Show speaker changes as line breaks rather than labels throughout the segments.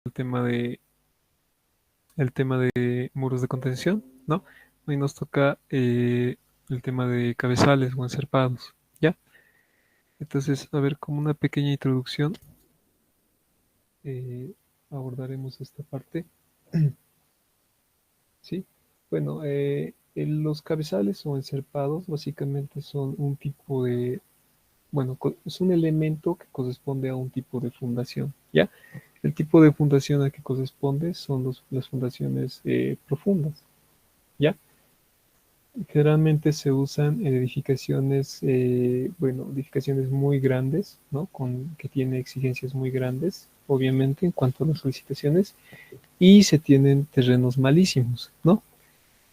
el tema de muros de contención, ¿no? Hoy nos toca el tema de cabezales o encerpados, ¿ya? Entonces, a ver, como una pequeña introducción, eh, abordaremos esta parte, ¿sí? Bueno, los cabezales o encerpados básicamente son un tipo de, bueno, es un elemento que corresponde a un tipo de fundación, ¿ya? El tipo de fundación a que corresponde son las fundaciones profundas, ¿ya? Generalmente se usan en edificaciones, bueno, edificaciones muy grandes, ¿no? Que tienen exigencias muy grandes, obviamente, en cuanto a las solicitaciones, y se tienen terrenos malísimos, ¿no?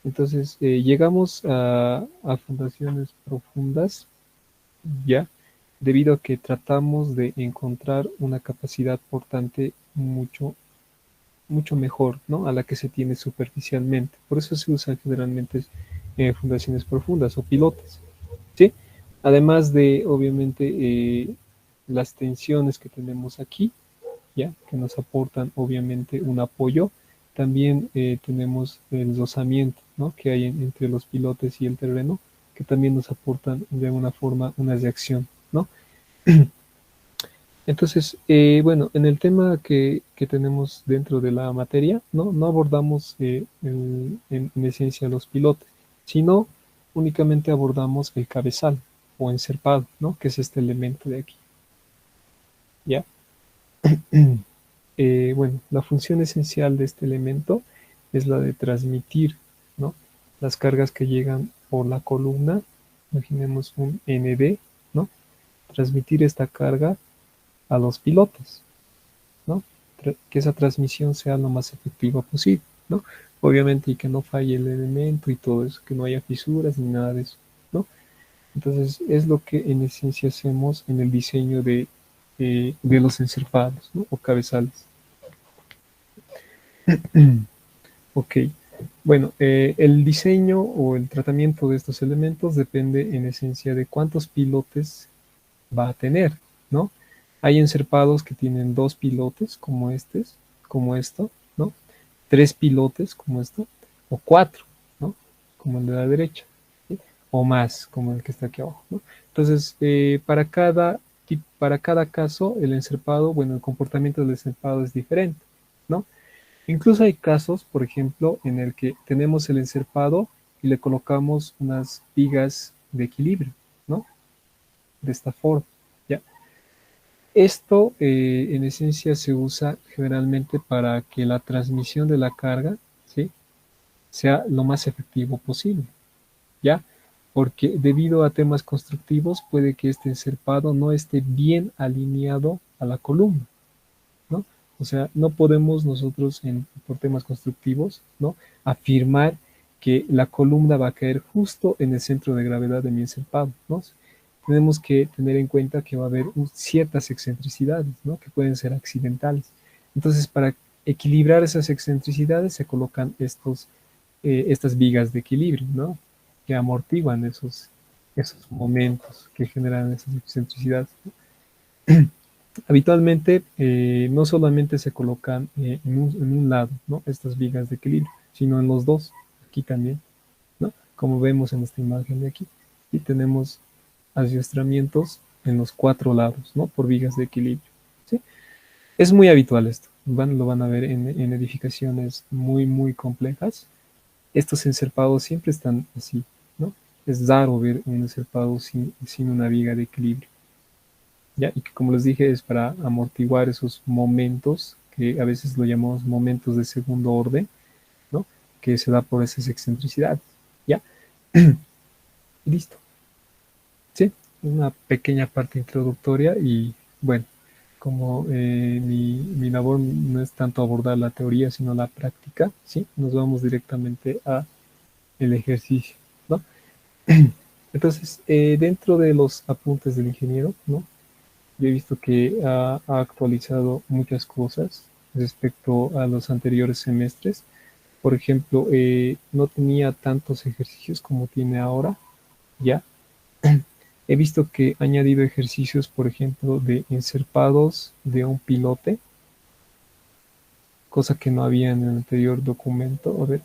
Entonces, llegamos a fundaciones profundas, ¿ya? Debido a que tratamos de encontrar una capacidad portante mucho mejor, ¿no? A la que se tiene superficialmente. Por eso se usan generalmente fundaciones profundas o pilotes, ¿sí? Además de, obviamente, las tensiones que tenemos aquí, ¿ya? Que nos aportan, obviamente, un apoyo. También tenemos el rozamiento, ¿no? Que hay entre los pilotes y el terreno, que también nos aportan de alguna forma una reacción, ¿no? Entonces, bueno, en el tema que tenemos dentro de la materia, no abordamos en esencia los pilotes, sino únicamente abordamos el cabezal o encerpado, ¿no? Que es este elemento de aquí, ¿ya? Bueno, la función esencial de este elemento es la de transmitir, ¿no? Las cargas que llegan por la columna, imaginemos un ND, ¿no? Transmitir esta carga a los pilotes, ¿no? Que esa transmisión sea lo más efectiva posible, ¿no? Obviamente y que no falle el elemento y todo eso, que no haya fisuras ni nada de eso, ¿no? Entonces es lo que en esencia hacemos en el diseño de los encerpados, ¿no? O cabezales. Ok, bueno, el diseño o el tratamiento de estos elementos depende en esencia de cuántos pilotes va a tener, ¿no? Hay encerpados que tienen dos pilotes como esto, ¿no? Tres pilotes como esto, o cuatro, ¿no? Como el de la derecha, ¿sí? O más, como el que está aquí abajo, ¿no? Entonces, para cada caso, el encerpado, bueno, el comportamiento del encerpado es diferente, ¿no? Incluso hay casos, por ejemplo, en el que tenemos el encerpado y le colocamos unas vigas de equilibrio, ¿no? De esta forma, ¿ya? Esto en esencia se usa generalmente para que la transmisión de la carga, ¿sí? Sea lo más efectivo posible, ¿ya? Porque debido a temas constructivos puede que este encerpado no esté bien alineado a la columna, ¿no? O sea, no podemos nosotros por temas constructivos, ¿no? Afirmar que la columna va a caer justo en el centro de gravedad de mi encerpado, ¿no? Tenemos que tener en cuenta que va a haber ciertas excentricidades, ¿no? Que pueden ser accidentales. Entonces, para equilibrar esas excentricidades se colocan estas vigas de equilibrio, ¿no? Que amortiguan esos momentos que generan esas excentricidades. Habitualmente no solamente se colocan en un lado, ¿no? Estas vigas de equilibrio, sino en los dos, aquí también, ¿no? Como vemos en esta imagen de aquí. Y tenemos adiestramientos en los cuatro lados, ¿no? Por vigas de equilibrio, ¿sí? Es muy habitual esto, lo van a ver en edificaciones muy complejas. Estos encerpados siempre están así, ¿no? Es raro ver un encerpado sin una viga de equilibrio. ¿Ya? Y que como les dije es para amortiguar esos momentos que a veces lo llamamos momentos de segundo orden, ¿no? Que se da por esas excentricidades, ¿ya? Y listo, ¿sí? Una pequeña parte introductoria y bueno, como mi labor no es tanto abordar la teoría, sino la práctica, ¿sí? Nos vamos directamente a el ejercicio, ¿no? Entonces, dentro de los apuntes del ingeniero, ¿no? Yo he visto que ha actualizado muchas cosas respecto a los anteriores semestres. Por ejemplo, no tenía tantos ejercicios como tiene ahora, ya. He visto que ha añadido ejercicios, por ejemplo, de encerpados de un pilote, cosa que no había en el anterior documento. A ver,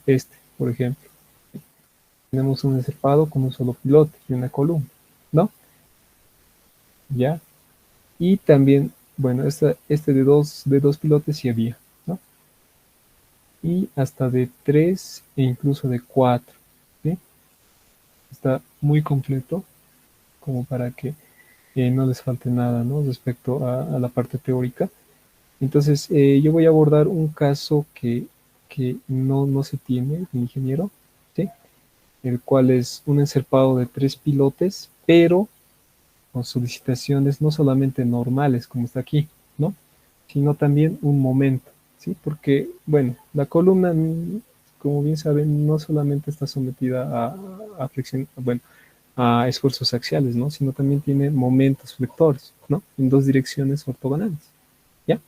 por ejemplo. Tenemos un encerpado con un solo pilote y una columna, ¿no? ¿Ya? Y también, bueno, este de dos pilotes sí había, ¿no? Y hasta de tres e incluso de cuatro, ¿sí? Está muy completo como para que no les falte nada, ¿no? Respecto a la parte teórica. Entonces, yo voy a abordar un caso que no se tiene de ingeniero, ¿sí? El cual es un encerpado de tres pilotes, pero con solicitaciones no solamente normales, como está aquí, ¿no? Sino también un momento, ¿sí? Porque, bueno, la columna, como bien saben, no solamente está sometida a fricción, bueno, a esfuerzos axiales, ¿no? Sino también tiene momentos flectores, ¿no? En dos direcciones ortogonales, ¿ya?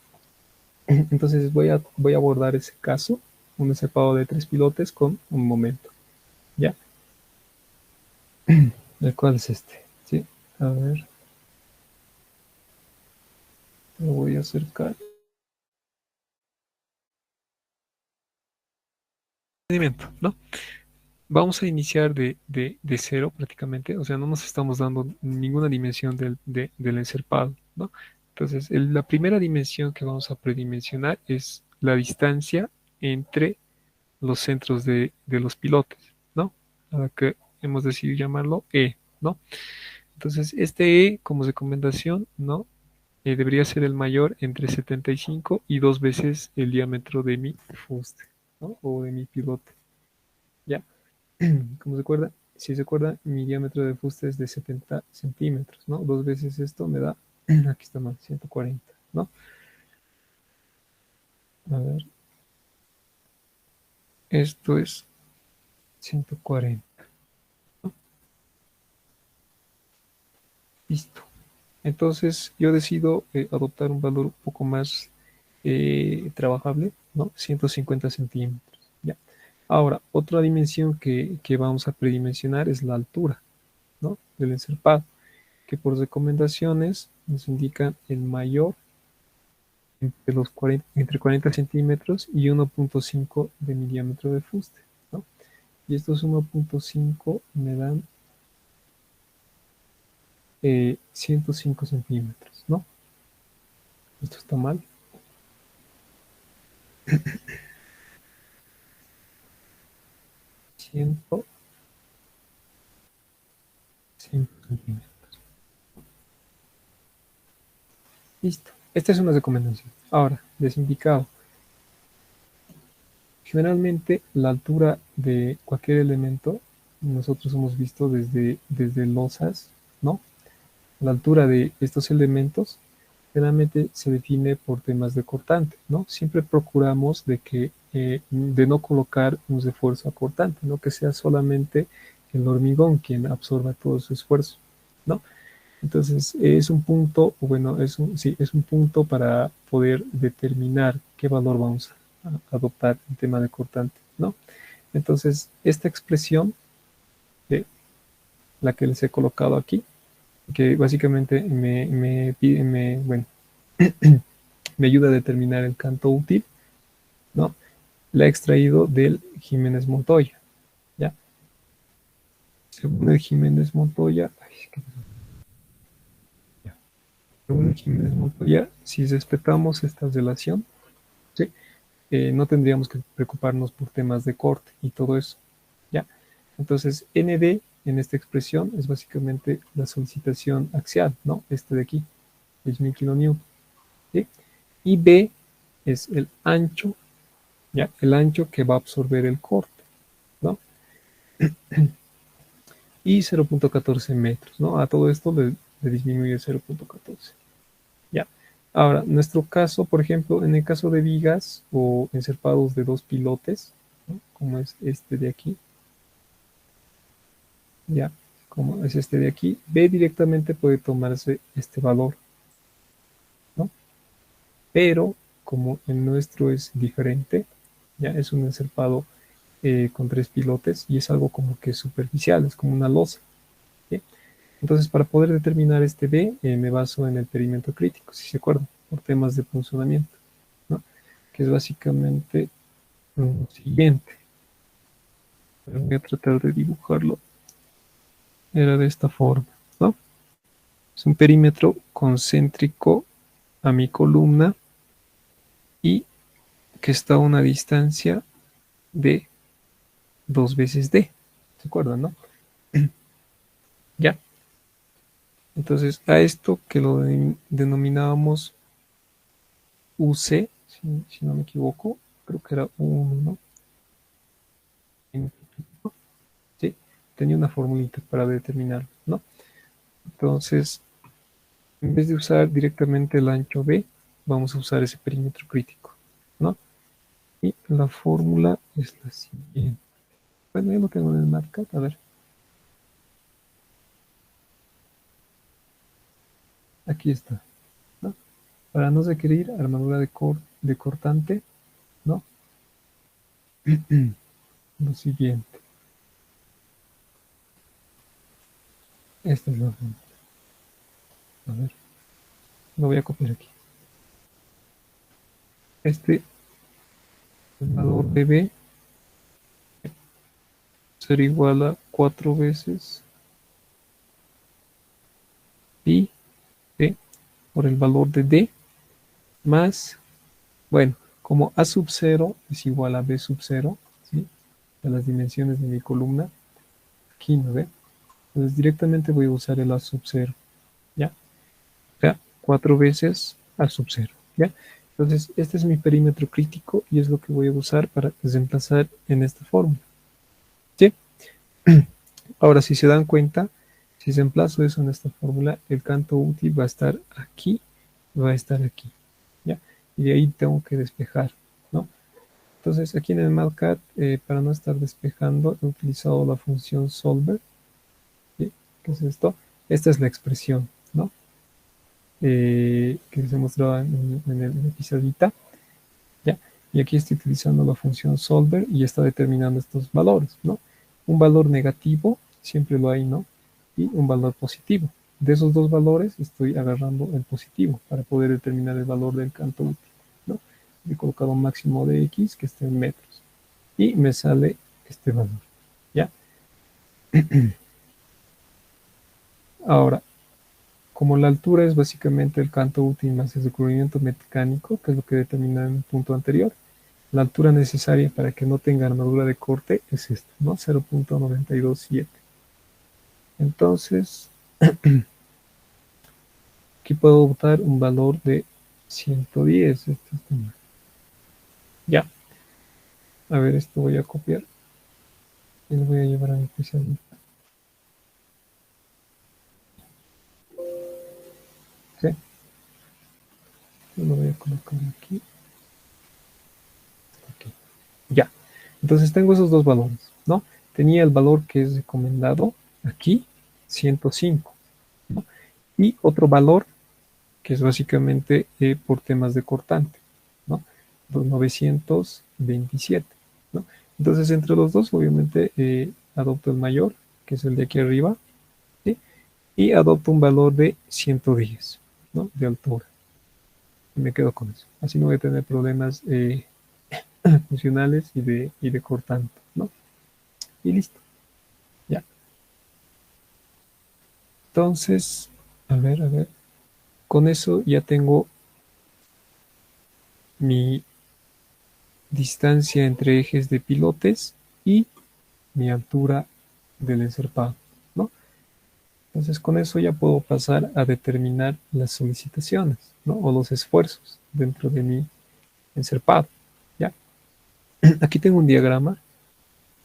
Entonces voy a abordar ese caso, un escapado de tres pilotes con un momento, ¿ya? ¿El cual es este? ¿Sí? A ver, lo voy a acercar. ¿No? Vamos a iniciar de cero prácticamente, o sea, no nos estamos dando ninguna dimensión del encerpado, ¿no? Entonces, la primera dimensión que vamos a predimensionar es la distancia entre los centros de los pilotes, ¿no? A la que hemos decidido llamarlo E, ¿no? Entonces, este E como recomendación, ¿no? Debería ser el mayor entre 75 y dos veces el diámetro de mi fuste, ¿no? O de mi pilote, ¿ya? Como se acuerda, si se acuerda, mi diámetro de fuste es de 70 centímetros, ¿no? Dos veces esto me da, aquí está mal, 140, ¿no? A ver, esto es 140, ¿no? Listo. Entonces yo decido adoptar un valor un poco más trabajable, ¿no? 150 centímetros, ¿ya? Ahora, otra dimensión que vamos a predimensionar es la altura, ¿no? Del encerpado, que por recomendaciones nos indican el mayor entre 40 centímetros y 1.5 de mi diámetro de fuste, ¿no? Y estos 1.5 me dan 105 centímetros, ¿no? Esto está mal. 105 centímetros. Listo. Esta es una recomendación. Ahora, desindicado. Generalmente la altura de cualquier elemento, nosotros hemos visto desde losas, ¿no? La altura de estos elementos generalmente se define por temas de cortante, ¿no? Siempre procuramos de no colocar un refuerzo acortante, ¿no? Que sea solamente el hormigón quien absorba todo su esfuerzo, ¿no? Entonces es un punto, bueno, sí, es un punto para poder determinar qué valor vamos a adoptar en tema de cortante, ¿no? Entonces esta expresión, de la que les he colocado aquí, que básicamente bueno, me ayuda a determinar el canto útil, ¿no? La he extraído del Jiménez Montoya, ¿ya? Según el Jiménez Montoya, según el Jiménez Montoya, si respetamos esta relación, ¿sí? No tendríamos que preocuparnos por temas de corte y todo eso, ¿ya? Entonces, ND en esta expresión es básicamente la solicitación axial, ¿no? Este de aquí, 10.000 kilonewton, ¿sí? Y B es el ancho, ¿ya? El ancho que va a absorber el corte, ¿no? Y 0.14 metros, ¿no? A todo esto le disminuye 0.14, ¿ya? Ahora, nuestro caso, por ejemplo, en el caso de vigas o encerpados de dos pilotes, ¿no? Como es este de aquí, ¿ya? Como es este de aquí, B directamente puede tomarse este valor, ¿no? Pero como el nuestro es diferente, ya es un encerpado con tres pilotes y es algo como que superficial, es como una losa, ¿sí? Entonces, para poder determinar este B, me baso en el perímetro crítico, si se acuerdan, por temas de funcionamiento, ¿no? que es básicamente lo siguiente. Pero voy a tratar de dibujarlo. Era de esta forma, ¿no? Es un perímetro concéntrico a mi columna y que está a una distancia de 2 veces D. ¿Se acuerdan, no? Ya. Entonces, a esto que lo denominábamos UC, si no me equivoco, creo que era 1, ¿no? Sí, tenía una formulita para determinarlo, ¿no? Entonces, en vez de usar directamente el ancho B, vamos a usar ese perímetro crítico, ¿no? Y la fórmula es la siguiente. Bueno, ya lo tengo en el marcado, a ver. Aquí está, ¿no? Para no requerir armadura de cortante, ¿no? Lo siguiente. Esta es la fórmula. A ver, lo voy a copiar aquí. Este, el valor de B será igual a 4 veces pi D por el valor de D más, bueno, como A sub 0 es igual a B sub 0, ¿sí? De las dimensiones de mi columna, aquí, ¿no ve? Entonces directamente voy a usar el A sub 0, ¿ya? O sea, 4 veces A sub 0, ¿ya? Entonces, este es mi perímetro crítico y es lo que voy a usar para reemplazar en esta fórmula, ¿sí? Ahora, si se dan cuenta, si reemplazo eso en esta fórmula, el canto útil va a estar aquí, va a estar aquí, ¿ya? Y de ahí tengo que despejar, ¿no? Entonces, aquí en el MATLAB, para no estar despejando, he utilizado la función solver, ¿sí? ¿Qué es esto? Esta es la expresión, ¿no? Que se mostraba en la pizarrita, ¿ya? Y aquí estoy utilizando la función solver y está determinando estos valores, ¿no? Un valor negativo, siempre lo hay, ¿no? Y un valor positivo. De esos dos valores estoy agarrando el positivo para poder determinar el valor del canto útil, ¿no? He colocado un máximo de X que esté en metros y me sale este valor, ¿ya? Ahora, como la altura es básicamente el canto útil más el recubrimiento mecánico, que es lo que determina en el punto anterior, la altura necesaria para que no tenga armadura de corte es esta, ¿no? 0.927. Entonces, aquí puedo botar un valor de 110. Ya. A ver, esto voy a copiar y lo voy a llevar a mi especialista. ¿Sí? Lo voy a colocar aquí. Aquí. Ya. Entonces tengo esos dos valores, ¿no? Tenía el valor que es recomendado aquí, 105, ¿no? Y otro valor que es básicamente por temas de cortante, ¿no? 927, ¿no? Entonces entre los dos obviamente adopto el mayor, que es el de aquí arriba, ¿sí? Y adopto un valor de 110, ¿no? De altura. Y me quedo con eso. Así no voy a tener problemas funcionales y de cortante, ¿no? Y listo, ya. Entonces, a ver, con eso ya tengo mi distancia entre ejes de pilotes y mi altura del encerpado, ¿no? Entonces con eso ya puedo pasar a determinar las solicitaciones, ¿no? O los esfuerzos dentro de mi encerpado, ¿ya? Aquí tengo un diagrama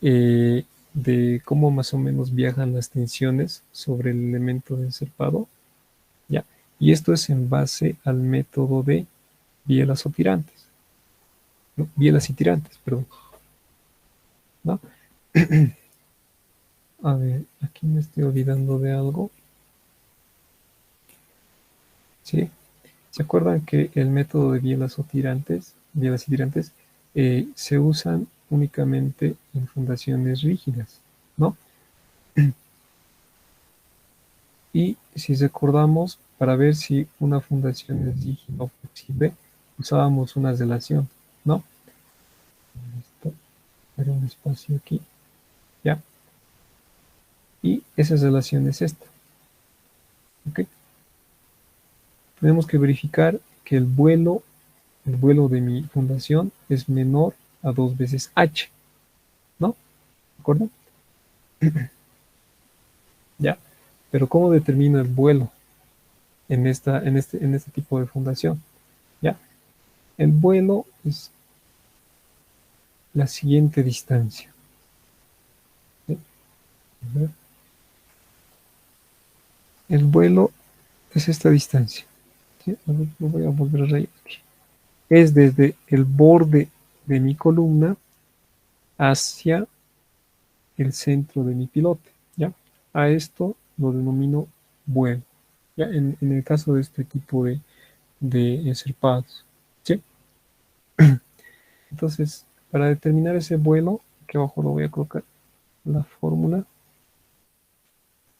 de cómo más o menos viajan las tensiones sobre el elemento de encerpado, ¿ya? Y esto es en base al método de bielas o tirantes, ¿no? Bielas y tirantes, perdón, ¿no? A ver, aquí me estoy olvidando de algo, ¿sí? ¿Se acuerdan que el método de bielas y tirantes, se usan únicamente en fundaciones rígidas, ¿no? Y si recordamos, para ver si una fundación es rígida o flexible, usábamos una relación. ¿no? Esto, haré un espacio aquí, ¿ya? Y esa relación es esta, ¿ok? Tenemos que verificar que el vuelo de mi fundación es menor a 2 veces h, ¿no? ¿De acuerdo? ¿Ya? Pero ¿cómo determino el vuelo en este tipo de fundación? ¿Ya? El vuelo es la siguiente distancia. ¿Sí? El vuelo es esta distancia. ¿Sí? Lo voy a volver a rayar aquí. Es desde el borde de mi columna hacia el centro de mi pilote. ¿Ya? A esto lo denomino vuelo. ¿Ya? En el caso de este tipo de escarpados. ¿Sí? Entonces, para determinar ese vuelo, aquí abajo lo voy a colocar, la fórmula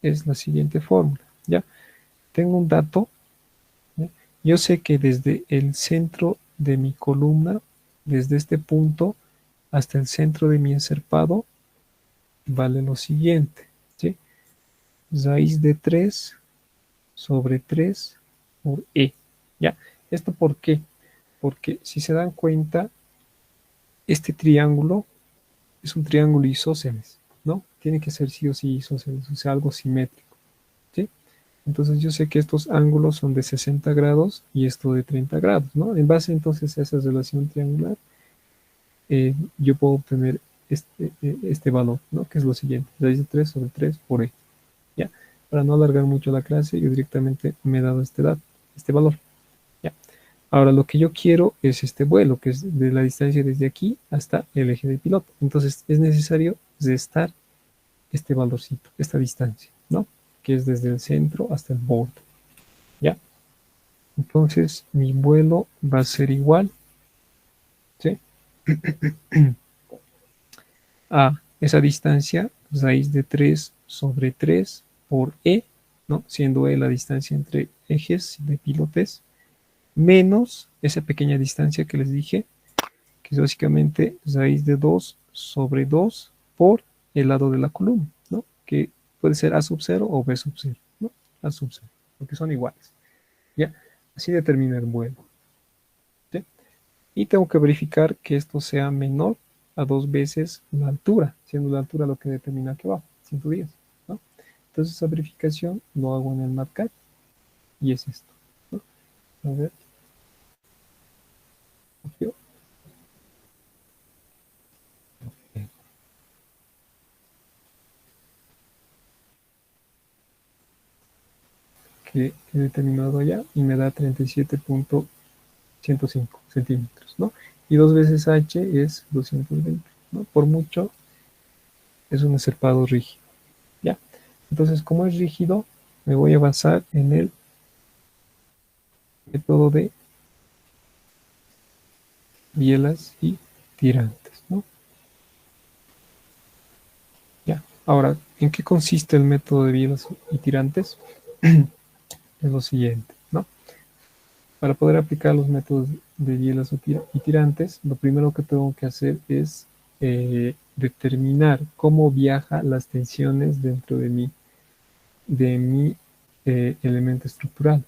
es la siguiente fórmula. ¿Ya? Tengo un dato. ¿Ya? Yo sé que desde el centro de mi columna, desde este punto hasta el centro de mi encerpado, vale lo siguiente. ¿Sí? Raíz de 3 sobre 3 por E. ¿Ya? ¿Esto por qué? Porque si se dan cuenta, este triángulo es un triángulo isósceles, ¿no? Tiene que ser sí o sí isósceles, o sea, algo simétrico, ¿sí? Entonces yo sé que estos ángulos son de 60 grados y esto de 30 grados, ¿no? En base entonces a esa relación triangular, yo puedo obtener este valor, ¿no? Que es lo siguiente, raíz de 3 sobre 3 por E, ¿ya? Para no alargar mucho la clase, yo directamente me he dado este valor, ¿ya? Ahora lo que yo quiero es este vuelo, que es de la distancia desde aquí hasta el eje del piloto. Entonces es necesario restar este valorcito, esta distancia, ¿no? Que es desde el centro hasta el borde, ¿ya? Entonces mi vuelo va a ser igual, ¿sí? A esa distancia, raíz de 3 sobre 3 por E, ¿no? Siendo E la distancia entre ejes de pilotes, menos esa pequeña distancia que les dije, que es básicamente raíz de 2 sobre 2 por el lado de la columna, ¿no? Que puede ser A sub 0 o B sub 0, ¿no? A sub 0, porque son iguales. ¿Ya? Así determina el vuelo. ¿Sí? Y tengo que verificar que esto sea menor a 2 veces la altura, siendo la altura lo que determina aquí abajo, 110, ¿no? Entonces esa verificación lo hago en el MATLAB y es esto, ¿no? A ver, copio, que he determinado allá y me da 37.105 centímetros, ¿no? Y 2 veces h es 220, ¿no? Por mucho es un escarpado rígido, ¿ya? Entonces, como es rígido, me voy a basar en el método de bielas y tirantes, ¿no? Ya. Ahora, ¿en qué consiste el método de bielas y tirantes? Es lo siguiente, ¿no? Para poder aplicar los métodos de bielas y tirantes, lo primero que tengo que hacer es determinar cómo viajan las tensiones dentro de mi elemento estructural,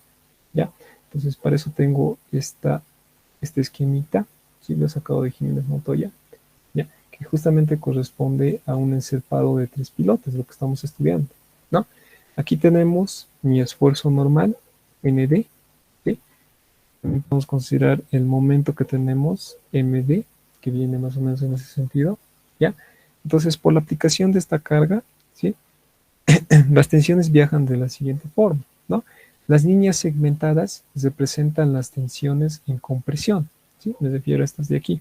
¿ya? Entonces, para eso tengo este esquemita, ¿sí? Lo he sacado de Jiménez Montoya, ¿ya? Que justamente corresponde a un encerpado de 3 pilotes, lo que estamos estudiando, ¿no? Aquí tenemos mi esfuerzo normal, ND, ¿sí? Vamos a considerar el momento que tenemos, MD, que viene más o menos en ese sentido, ¿ya? Entonces, por la aplicación de esta carga, ¿sí? Las tensiones viajan de la siguiente forma, ¿no? Las líneas segmentadas representan las tensiones en compresión, ¿sí? Me refiero a estas de aquí.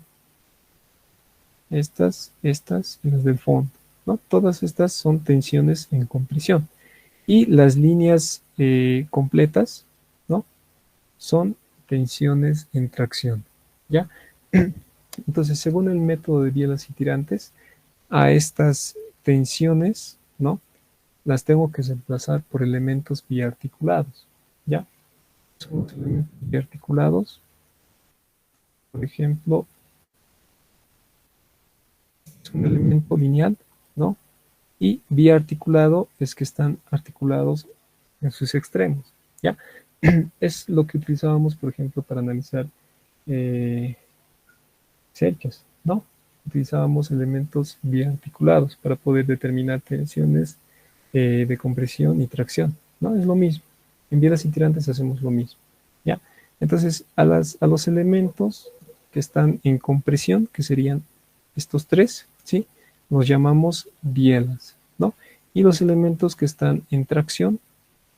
Estas y las del fondo, ¿no? Todas estas son tensiones en compresión. Y las líneas completas, ¿no? Son tensiones en tracción, ¿ya? Entonces, según el método de bielas y tirantes, a estas tensiones, ¿no? Las tengo que reemplazar por elementos biarticulados, ¿ya? Son los elementos biarticulados, por ejemplo, un elemento lineal, ¿no? Y biarticulado es que están articulados en sus extremos, ¿ya? Es lo que utilizábamos, por ejemplo, para analizar cerchas, ¿no? Utilizábamos elementos biarticulados para poder determinar tensiones de compresión y tracción, ¿no? Es lo mismo. En bielas y tirantes hacemos lo mismo, ¿ya? Entonces, a los elementos que están en compresión, que serían estos tres, ¿sí? Los llamamos bielas, ¿no? Y los elementos que están en tracción,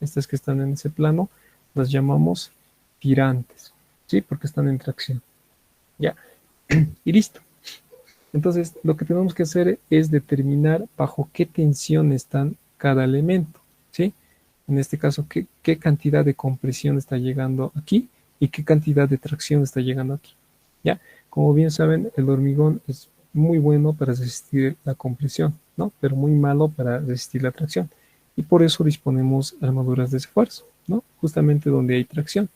estas que están en ese plano, las llamamos tirantes, ¿sí? Porque están en tracción, ¿ya? Y listo. Entonces, lo que tenemos que hacer es determinar bajo qué tensión están cada elemento, ¿sí? En este caso, qué cantidad de compresión está llegando aquí y qué cantidad de tracción está llegando aquí, ¿ya? Como bien saben, el hormigón es muy bueno para resistir la compresión, ¿no? Pero muy malo para resistir la tracción. Y por eso disponemos armaduras de esfuerzo, ¿no? Justamente donde hay tracción.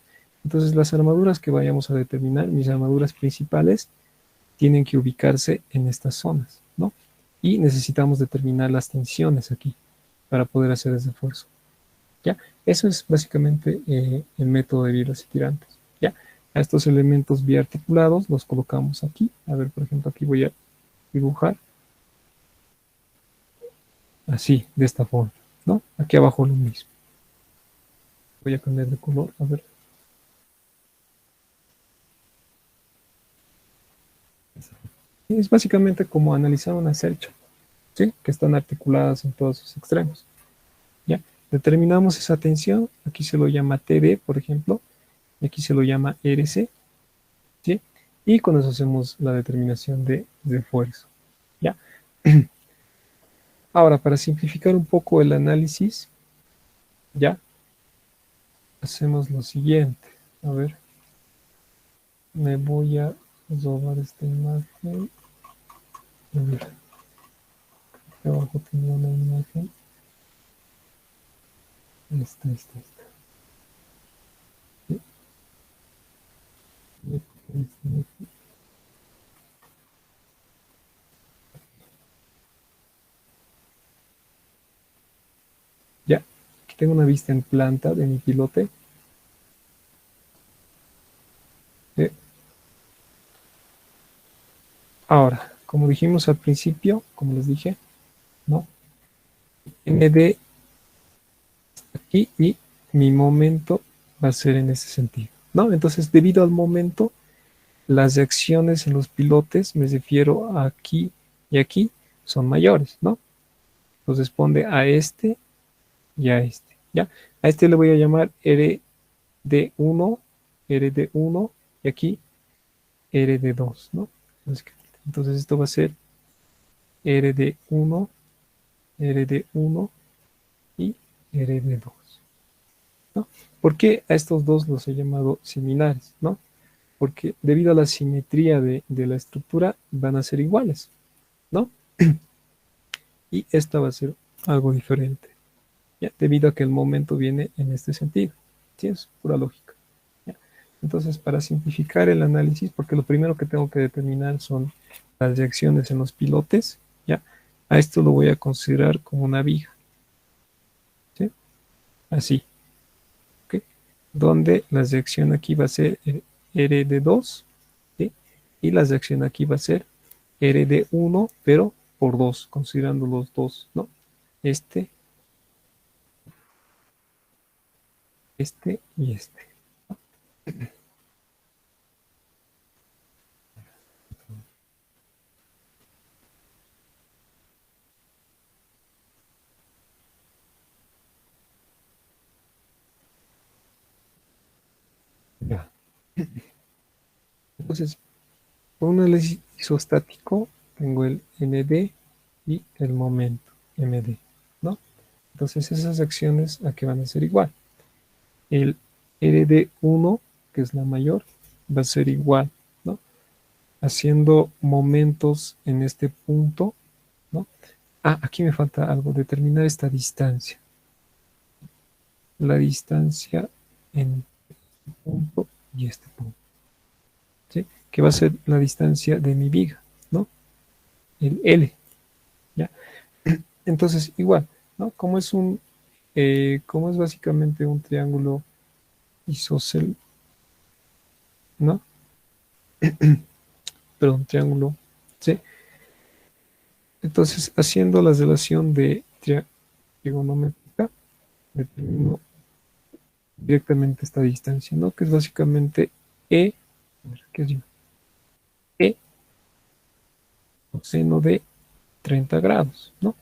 Entonces, las armaduras que vayamos a determinar, mis armaduras principales, tienen que ubicarse en estas zonas, ¿no? Y necesitamos determinar las tensiones aquí para poder hacer ese esfuerzo, ¿ya? Eso es básicamente el método de vidas y tirantes, ¿ya? A estos elementos biarticulados los colocamos aquí. A ver, por ejemplo, aquí voy a dibujar así, de esta forma, ¿no? Aquí abajo lo mismo. Voy a cambiar de color, a ver. Es básicamente como analizar una cercha, ¿sí? Que están articuladas en todos sus extremos. ¿Ya? Determinamos esa tensión, aquí se lo llama TD, por ejemplo, y aquí se lo llama RC, ¿sí? Y con eso hacemos la determinación de esfuerzo, ¿ya? Ahora, para simplificar un poco el análisis, ¿ya? Hacemos lo siguiente. A ver, me voy a robar esta imagen. A ver, aquí abajo tenía una imagen. Esta. ¿Sí? Ya, aquí tengo una vista en planta de mi pilote. Ahora, como dijimos al principio, como les dije, ¿no? MD aquí y mi momento va a ser en ese sentido, ¿no? Entonces, debido al momento, las reacciones en los pilotes, me refiero a aquí y aquí, son mayores, ¿no? Corresponde a este y a este, ¿ya? A este le voy a llamar RD1, RD1 y aquí RD2, ¿no? Entonces esto va a ser RD1, RD1 y RD2, ¿no? ¿Por qué a estos dos los he llamado similares, ¿no? Porque debido a la simetría de la estructura van a ser iguales, ¿no? Y esta va a ser algo diferente, ¿ya? Debido a que el momento viene en este sentido, ¿sí? Es pura lógica, ¿ya? Entonces, para simplificar el análisis, porque lo primero que tengo que determinar son las reacciones en los pilotes, ¿ya? A esto lo voy a considerar como una viga, ¿sí? Así, ¿ok? Donde la reacción aquí va a ser R de 2, ¿sí? Y la reacción aquí va a ser R de 1, pero por 2, considerando los dos, ¿no? Este, este y este. Ya. Entonces, por un análisis isostático, tengo el ND y el momento MD, ¿no? Entonces, esas acciones aquí van a ser igual. El RD1, que es la mayor, va a ser igual, ¿no? Haciendo momentos en este punto, ¿no? Ah, aquí me falta algo, determinar esta distancia. La distancia en este punto y este punto, ¿sí? Que va a ser la distancia de mi viga, ¿no? el L, ¿ya? Entonces, igual, ¿no? Como es básicamente un triángulo isósceles, ¿no? Perdón, triángulo, ¿sí? Entonces, haciendo la relación de trigonométrica, determino directamente esta distancia, ¿no? Que es básicamente E, ¿qué es? E coseno de 30 grados, ¿no?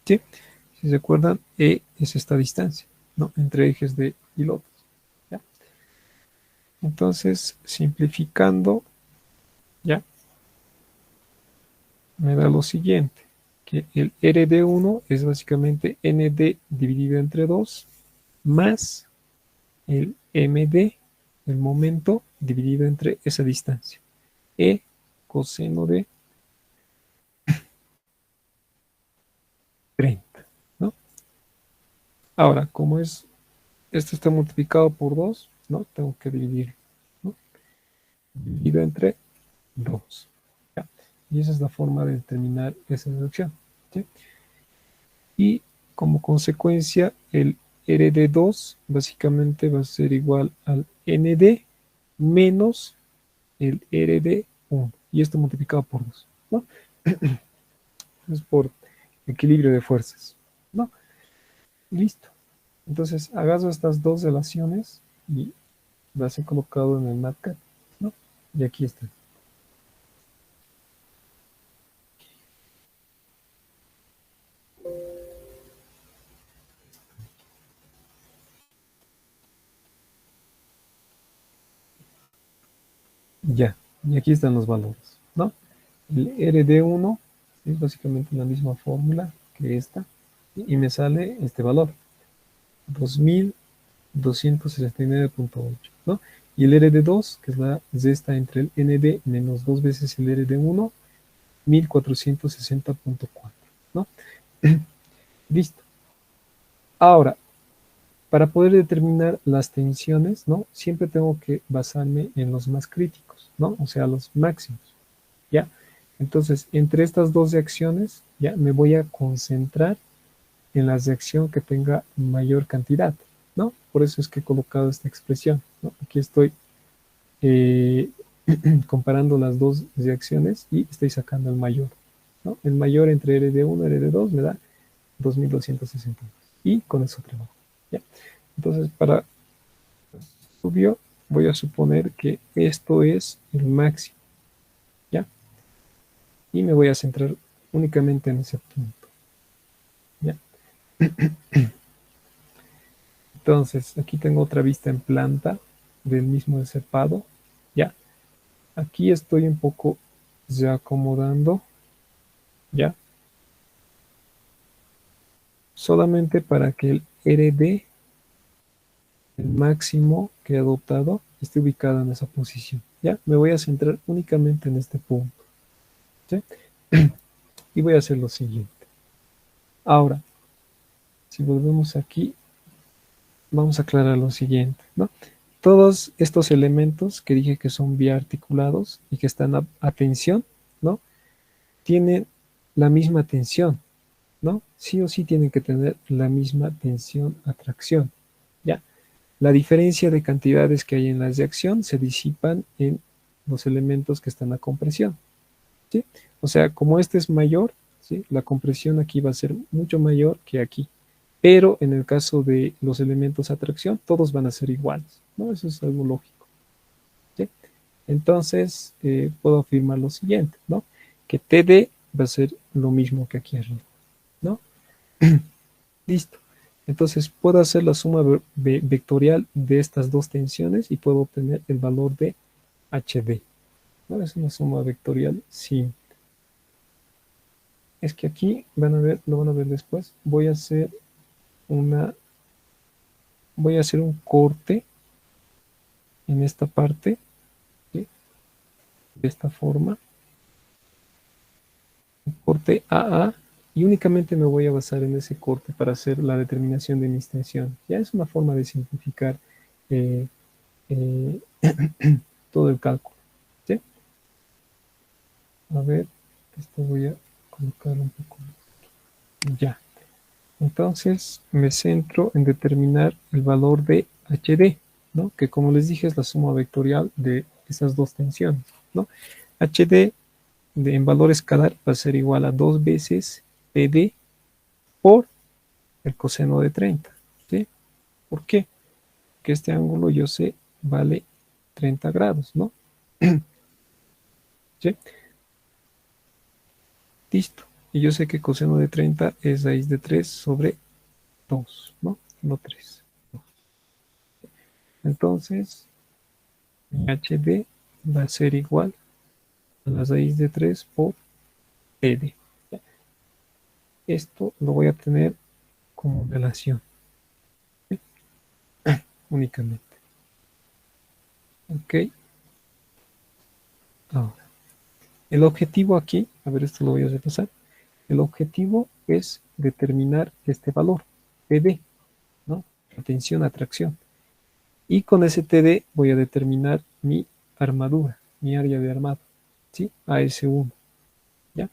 ¿Sí? Si se acuerdan, E es esta distancia, ¿no? Entre ejes de pilotos, ¿ya? Entonces, simplificando, ¿ya? Me da lo siguiente, que el RD1 es básicamente ND dividido entre 2 más el MD, el momento, dividido entre esa distancia. E coseno de 30, ¿no? Ahora, como esto está multiplicado por 2, ¿no? Tengo que dividir, ¿no? Dividido entre 2. ¿Ya? Y esa es la forma de determinar esa reducción, ¿sí? Y como consecuencia, el RD2 básicamente va a ser igual al ND menos el RD1. Y esto multiplicado por 2, ¿no? Es por equilibrio de fuerzas, ¿no? Listo. Entonces, agarro estas dos relaciones y las he colocado en el MATLAB, ¿no? Y aquí está. Ya, y aquí están los valores, ¿no? El RD1 es básicamente la misma fórmula que esta, y me sale este valor, 2269.8, ¿no? Y el RD2, que es la esta entre el ND menos dos veces el RD1, 1460.4, ¿no? Listo. Ahora, para poder determinar las tensiones, ¿no? Siempre tengo que basarme en los más críticos, ¿no? O sea, los máximos, ¿ya? Entonces, entre estas dos reacciones, ya me voy a concentrar en la reacción que tenga mayor cantidad, ¿no? Por eso es que he colocado esta expresión, ¿no? Aquí estoy eh, comparando las dos reacciones y estoy sacando el mayor, ¿no? El mayor entre RD1 y RD2 me da 2260. Y con eso trabajo, ¿ya? Entonces, para estudio, voy a suponer que esto es el máximo, ¿ya? Y me voy a centrar únicamente en ese punto, ¿ya? Entonces, aquí tengo otra vista en planta del mismo descepado, ¿ya? Aquí estoy un poco ya acomodando, ¿ya? Solamente para que el RD, el máximo que he adoptado, esté ubicado en esa posición, ¿ya? Me voy a centrar únicamente en este punto, ¿sí? Y voy a hacer lo siguiente. Ahora, si volvemos aquí, vamos a aclarar lo siguiente, ¿no? Todos estos elementos que dije que son biarticulados y que están a tensión, ¿no? Tienen la misma tensión, ¿no? Sí o sí tienen que tener la misma tensión-atracción, ¿ya? La diferencia de cantidades que hay en la reacción se disipan en los elementos que están a compresión, ¿sí? O sea, como este es mayor, ¿sí? La compresión aquí va a ser mucho mayor que aquí. Pero en el caso de los elementos a atracción, todos van a ser iguales, ¿no? Eso es algo lógico, ¿sí? Entonces, puedo afirmar lo siguiente, ¿no? Que TD va a ser lo mismo que aquí arriba, ¿no? Listo. Entonces, puedo hacer la suma vectorial de estas dos tensiones y puedo obtener el valor de HD, ¿no? Es una suma vectorial simple. Es que aquí van a ver, lo van a ver después, una, voy a hacer un corte en esta parte, ¿sí? De esta forma, un corte AA, y únicamente me voy a basar en ese corte para hacer la determinación de mis tensiones. Ya es una forma de simplificar eh, eh, todo el cálculo, ¿sí? A ver, esto voy a colocar un poco ya. Entonces me centro en determinar el valor de HD, ¿no? Que como les dije es la suma vectorial de esas dos tensiones, ¿no? HD en valor escalar va a ser igual a 2 veces PD por el coseno de 30, ¿sí? ¿Por qué? Porque este ángulo yo sé vale 30 grados, ¿no? ¿Sí? Listo. Y yo sé que coseno de 30 es raíz de 3 sobre 2, ¿no? No 3. Entonces, mi HD va a ser igual a la raíz de 3 por PD. Esto lo voy a tener como relación, ¿sí? Únicamente. Ok. Ahora, el objetivo aquí, a ver, esto lo voy a repasar. El objetivo es determinar este valor, PD, ¿no? La tensión, atracción. Y con ese TD voy a determinar mi armadura, mi área de armado, ¿sí? AS1, ¿ya?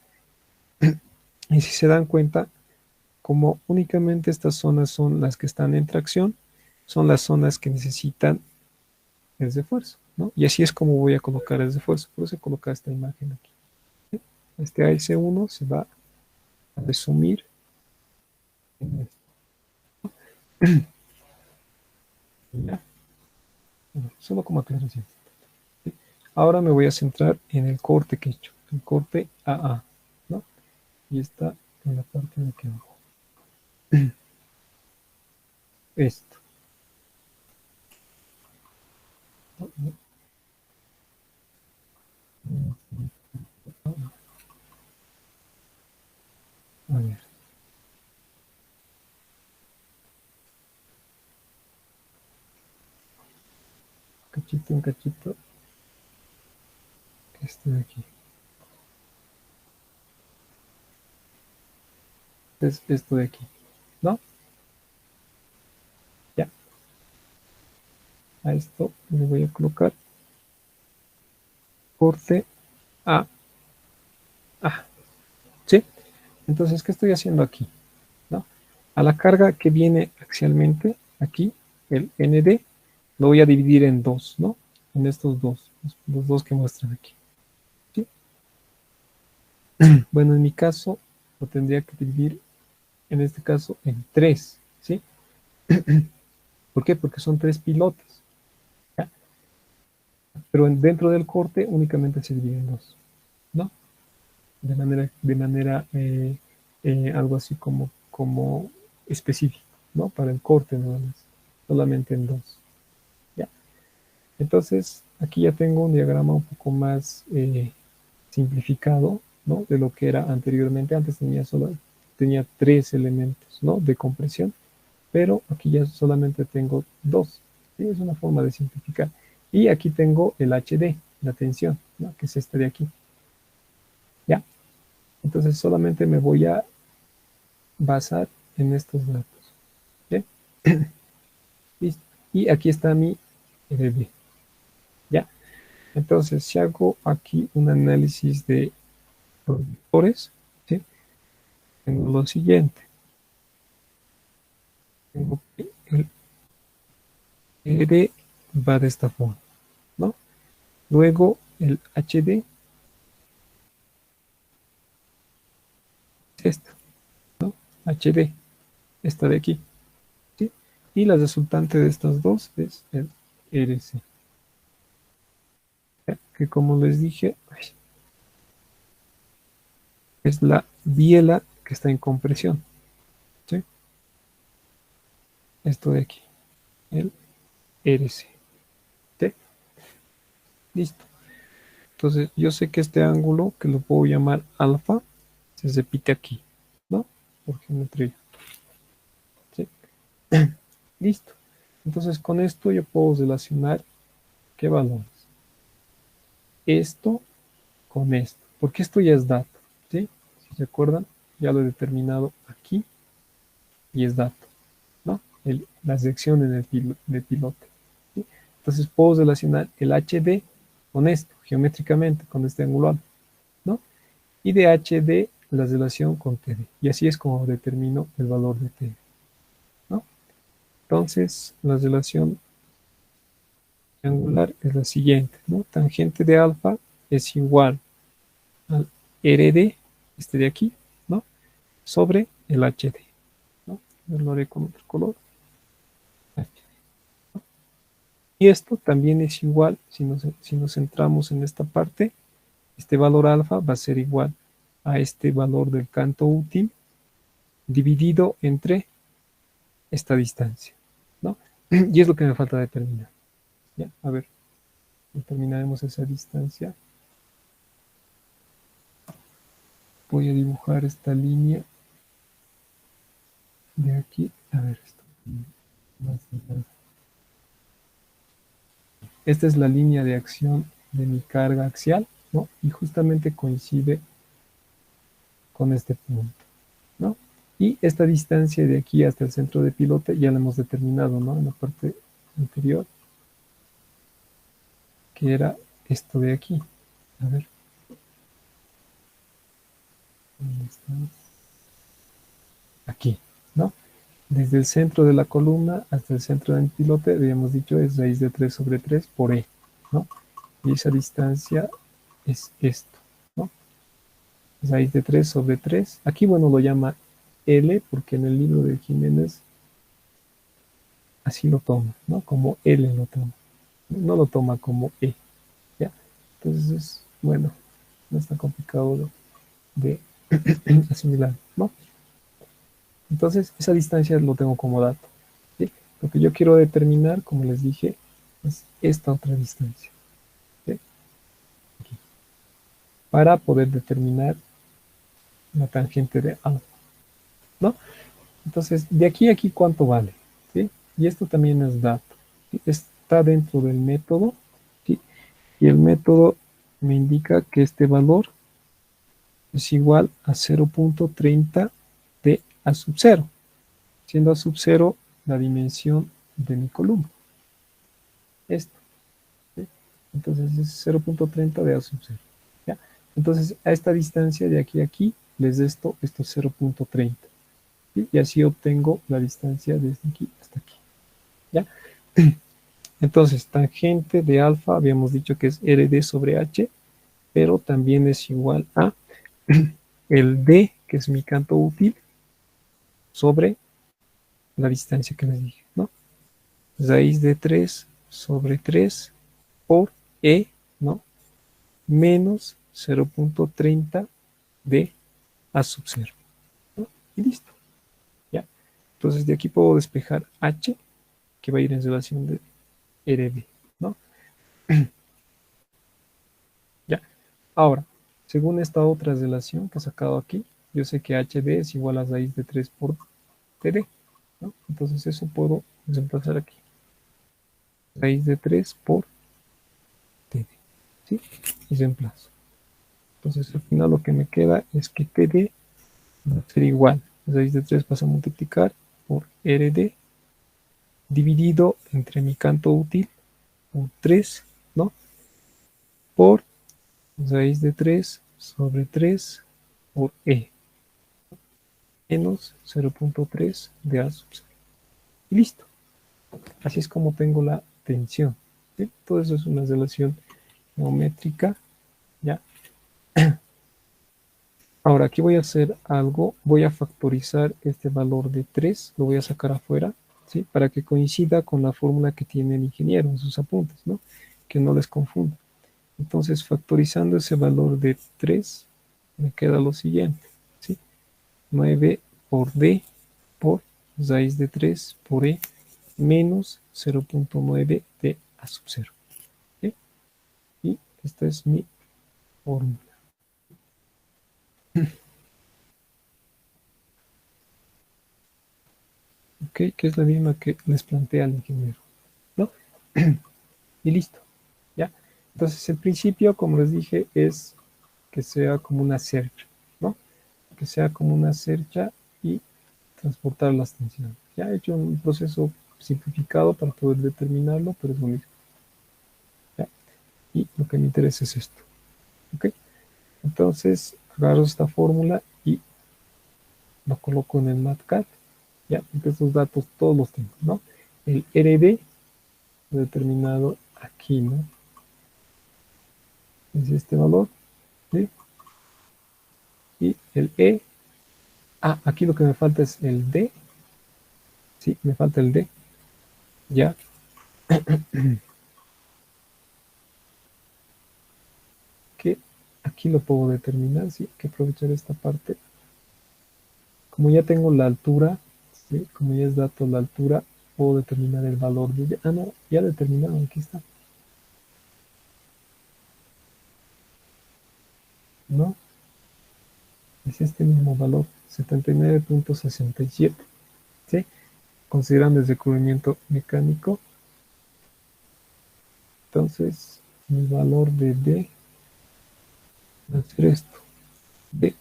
Y si se dan cuenta, como únicamente estas zonas son las que están en tracción, son las zonas que necesitan el refuerzo, ¿no? Y así es como voy a colocar el refuerzo. Por eso he colocado esta imagen aquí. Este AS1 se va a resumir en esto, ¿ya? Bueno, solo como aclaración. ¿Sí? Ahora me voy a centrar en el corte que he hecho, el corte AA, ¿no? Y está en la parte de aquí abajo. Esto. A ver, un cachito, este de aquí. Es esto de aquí, ¿no? Ya, a esto le voy a colocar corte A, A, ¿sí? Entonces, ¿qué estoy haciendo aquí? ¿No? A la carga que viene axialmente, aquí, el ND, lo voy a dividir en dos, ¿no? En estos dos, los dos que muestran aquí. ¿Sí? Bueno, en mi caso, lo tendría que dividir, en este caso, en tres, ¿sí? ¿Por qué? Porque son tres pilotes, ¿ya? Pero dentro del corte únicamente se divide en dos, ¿no? De manera algo así como específico, ¿no? Para el corte nada más, solamente en dos, ¿ya? Entonces, aquí ya tengo un diagrama un poco más simplificado, ¿no? De lo que era anteriormente. Antes tenía tres elementos, ¿no? De compresión, pero aquí ya solamente tengo dos, ¿sí? Es una forma de simplificar. Y aquí tengo el HD, la tensión, ¿no? Que es este de aquí, ¿ya? Entonces solamente me voy a basar en estos datos, ¿sí? Listo. Y aquí está mi RB, ¿ya? Entonces, si hago aquí un análisis de los vectores, ¿sí? Tengo lo siguiente. Tengo que el RB va de esta forma, ¿no? Luego el HD es esto, ¿no? HD, esta de aquí, ¿sí? Y la resultante de estas dos es el RC, ¿ya? Que como les dije, es la biela que está en compresión, ¿sí? Esto de aquí, el RC, ¿sí? Listo. Entonces, yo sé que este ángulo, que lo puedo llamar alfa, se repite aquí, ¿no? Por geometría, ¿sí? Listo. Entonces, con esto yo puedo relacionar qué valores. Esto con esto, porque esto ya es dato, ¿sí? Si se acuerdan, ya lo he determinado aquí y es dato, ¿no? La sección en de pilote, ¿sí? Entonces puedo relacionar el HD con esto, geométricamente, con este angular, ¿no? y de HD la relación con TD. Y así es como determino el valor de TD, ¿no? Entonces, la relación triangular es la siguiente, ¿no? Tangente de alfa es igual al RD, este de aquí, ¿no? Sobre el HD, ¿no? Yo lo haré con otro color. Y esto también es igual, si nos centramos en esta parte, este valor alfa va a ser igual a este valor del canto útil dividido entre esta distancia, ¿no? Y es lo que me falta determinar. ¿Ya? A ver, determinaremos esa distancia. Voy a dibujar esta línea de aquí. A ver, esto. Esta es la línea de acción de mi carga axial, ¿no? Y justamente coincide con este punto, ¿no? Y esta distancia de aquí hasta el centro de pilote ya la hemos determinado, ¿no? En la parte anterior, que era esto de aquí. A ver. ¿Dónde está? Aquí, ¿no? Desde el centro de la columna hasta el centro del pilote, habíamos dicho, es raíz de 3 sobre 3 por E, ¿no? Y esa distancia es esto, ¿no? Raíz de 3 sobre 3. Aquí, bueno, lo llama L, porque en el libro de Jiménez así lo toma, ¿no? Como L lo toma. No lo toma como E, ¿ya? Entonces, bueno, no es tan complicado de asimilar, ¿no? Entonces, esa distancia lo tengo como dato, ¿sí? Lo que yo quiero determinar, como les dije, es esta otra distancia, ¿sí? Aquí, para poder determinar la tangente de alfa, ¿no? Entonces, de aquí a aquí, ¿cuánto vale? ¿Sí? Y esto también es dato, ¿sí? Está dentro del método, ¿sí? Y el método me indica que este valor es igual a 0.30 de A sub 0, siendo A sub 0 la dimensión de mi columna. Esto, ¿sí? Entonces es 0.30 de A sub 0. ¿Ya? Entonces a esta distancia de aquí a aquí les resto esto 0.30. ¿Sí? Y así obtengo la distancia desde aquí hasta aquí. ¿Ya? Entonces tangente de alfa habíamos dicho que es RD sobre H, pero también es igual a el D, que es mi canto útil, sobre la distancia que les dije, ¿no? Raíz de 3 sobre 3 por E, ¿no? Menos 0.30 de A sub 0, ¿no? Y listo, ¿ya? Entonces de aquí puedo despejar H, que va a ir en relación de RD, ¿no? ¿Ya? Ahora, según esta otra relación que he sacado aquí, yo sé que HD es igual a raíz de 3 por TD, ¿no? Entonces eso puedo reemplazar aquí. Raíz de 3 por TD, ¿sí? Y reemplazo. Entonces al final lo que me queda es que TD va a ser igual. Raíz de 3 pasa a multiplicar por RD dividido entre mi canto útil por 3, ¿no? Por raíz de 3 sobre 3 por E menos 0.3 de A sub 0. Y listo. Así es como tengo la tensión, ¿sí? Todo eso es una relación geométrica, ¿ya? Ahora aquí voy a hacer algo, voy a factorizar este valor de 3, lo voy a sacar afuera, ¿sí? Para que coincida con la fórmula que tiene el ingeniero en sus apuntes, ¿no? Que no les confunda. Entonces, factorizando ese valor de 3, me queda lo siguiente, ¿sí? 9 por D por raíz de 3 por E menos 0.9 de A sub 0, ¿sí? Y esta es mi fórmula. ¿Ok? Que es la misma que les plantea el ingeniero, ¿no? Y listo, ¿ya? Entonces el principio, como les dije, es que sea como una cercha, ¿no? Que sea como una cercha y transportar las tensiones. Ya he hecho un proceso simplificado para poder determinarlo, pero es lo mismo, ¿ya? Y lo que me interesa es esto, ¿ok? Entonces, agarro esta fórmula y lo coloco en el MATCAD, ya, porque estos datos todos los tengo, ¿no? El RD determinado aquí, ¿no? Es este valor, ¿sí? Y el E, aquí lo que me falta es el D, sí, me falta el D, ya. Que aquí lo puedo determinar, sí, hay que aprovechar esta parte. Como ya tengo la altura, ¿sí? Como ya es dato la altura, puedo determinar el valor de ella. No, ya determinado, aquí está. ¿No? Es este mismo valor, 79.67, ¿sí? Considerando el recubrimiento mecánico. Entonces, mi valor de D va a ser esto. D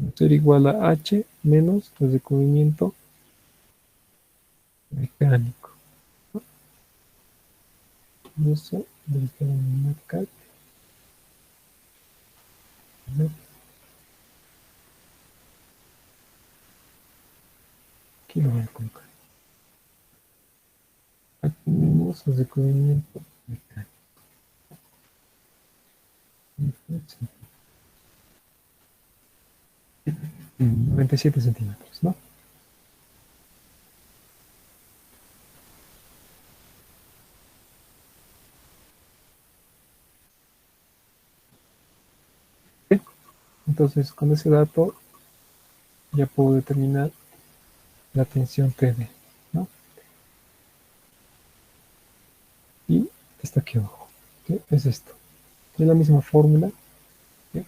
va a ser igual a H menos el recubrimiento mecánico. Eso debe estar en el MATCAD. Aquí lo voy a colocar. Aquí tenemos el recubrimiento mecánico. 97 centímetros, ¿no? Bien. Entonces, con ese dato ya puedo determinar la tensión TD, ¿no? Y está aquí abajo, ¿sí? Es esto. Es la misma fórmula, ¿sí?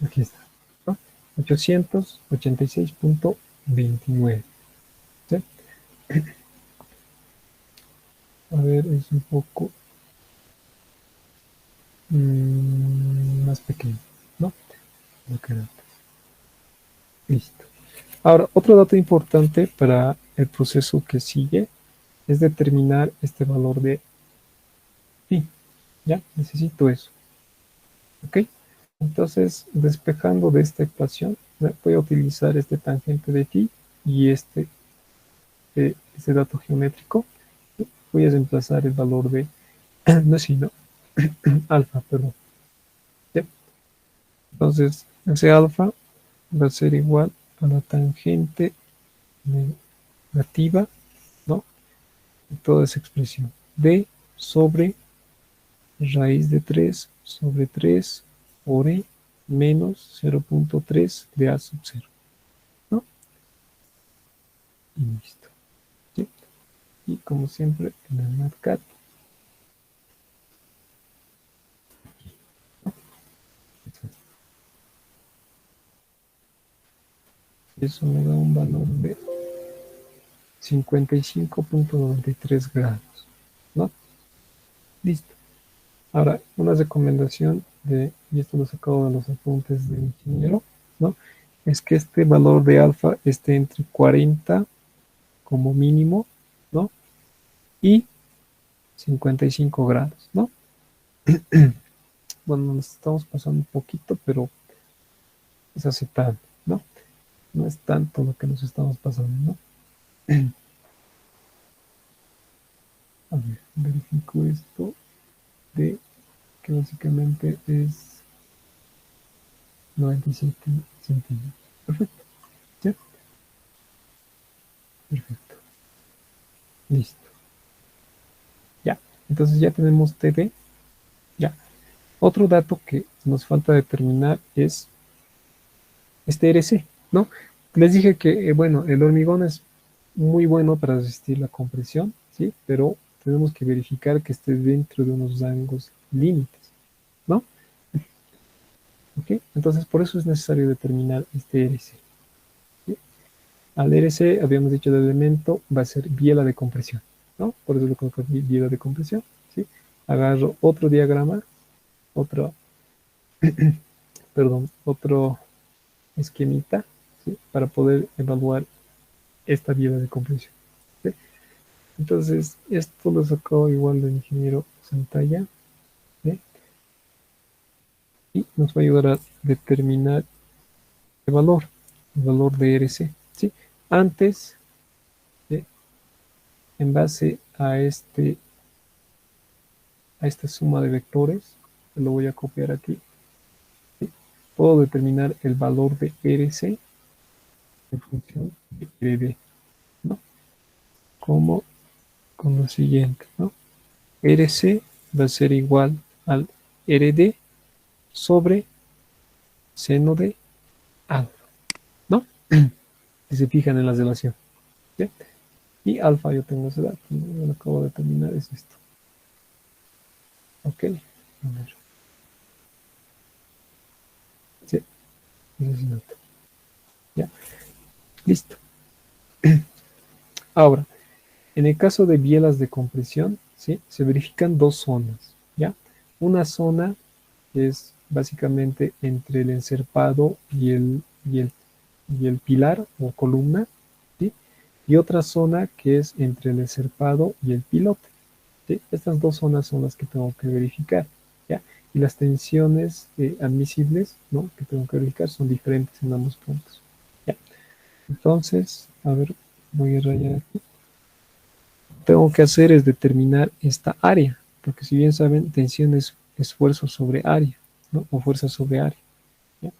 Aquí está, ¿no? 886.29, ¿sí? A ver, es un poco más pequeño, ¿no? Lo que era antes. Listo. Ahora, otro dato importante para el proceso que sigue es determinar este valor de pi. ¿Ya? Necesito eso. ¿Ok? Entonces, despejando de esta ecuación, voy a utilizar este tangente de phi y este dato geométrico. Voy a reemplazar el valor de, no es sino, alfa, perdón. ¿Ya? Entonces, ese alfa va a ser igual a la tangente negativa, ¿no? De toda esa expresión. D sobre raíz de 3 sobre 3 por E menos 0.3 de A sub 0, ¿no? Y listo, ¿sí? Y como siempre en el MATCAD, eso me da un valor de 55.93 grados, ¿no? Listo. Ahora, una recomendación y esto lo he sacado de los apuntes del ingeniero, ¿no? Es que este valor de alfa esté entre 40 como mínimo, ¿no? Y 55 grados, ¿no? Bueno, nos estamos pasando un poquito, pero es aceptable, ¿no? No es tanto lo que nos estamos pasando, ¿no? A ver, verifico esto de que básicamente es 97 centímetros. Perfecto, ¿ya? Perfecto, listo. Ya, entonces ya tenemos TD, ya. Otro dato que nos falta determinar es este RC, ¿no? Les dije que, bueno, el hormigón es muy bueno para resistir la compresión, ¿sí? Pero tenemos que verificar que esté dentro de unos rangos límites, ¿no? ¿Ok? Entonces, por eso es necesario determinar este RC. ¿Sí? Al RC, habíamos dicho, el elemento va a ser biela de compresión, ¿no? Por eso lo coloco aquí, biela de compresión, ¿sí? Agarro otro diagrama, otro, perdón, otro esquemita, ¿sí? Para poder evaluar esta biela de compresión. ¿Sí? Entonces, esto lo sacó igual del ingeniero Santalla, ¿sí? Y nos va a ayudar a determinar el valor de RC, ¿sí? Antes, ¿sí? En base a esta suma de vectores, lo voy a copiar aquí, ¿sí? Puedo determinar el valor de RC en función de RD, ¿no? Como con lo siguiente, ¿no? RC va a ser igual al RD sobre seno de alfa, ¿no? Si se fijan en la relación, ¿sí? Y alfa yo tengo ese dato, ¿no? Yo lo acabo de determinar, es esto. Ok, a ver. Sí, ese es el dato. Ya, listo. Ahora, en el caso de bielas de compresión, ¿sí? Se verifican dos zonas, ¿ya? Una zona es básicamente entre el encerpado y el pilar o columna, ¿sí? Y otra zona que es entre el encerpado y el pilote, ¿sí? Estas dos zonas son las que tengo que verificar, ¿ya? Y las tensiones admisibles, ¿no? Que tengo que verificar son diferentes en ambos puntos, ¿ya? Entonces, a ver, voy a rayar aquí. Lo que tengo que hacer es determinar esta área, porque si bien saben, tensión es esfuerzo sobre área, ¿no? O fuerza sobre área, ¿ya?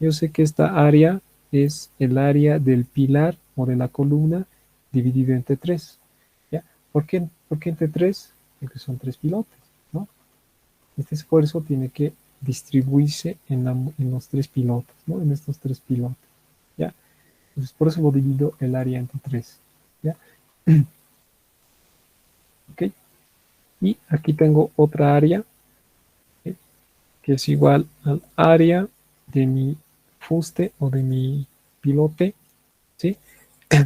Yo sé que esta área es el área del pilar o de la columna dividido entre 3. ¿Ya? Por qué entre 3? Porque son 3 pilotes, ¿no? Este esfuerzo tiene que distribuirse en los 3 pilotes, ¿no? En estos 3 pilotes, ¿ya? Entonces, por eso lo divido el área entre 3, ¿ya? ¿Ok? Y aquí tengo otra área, ¿sí? Que es igual al área de mi fuste o de mi pilote, ¿sí?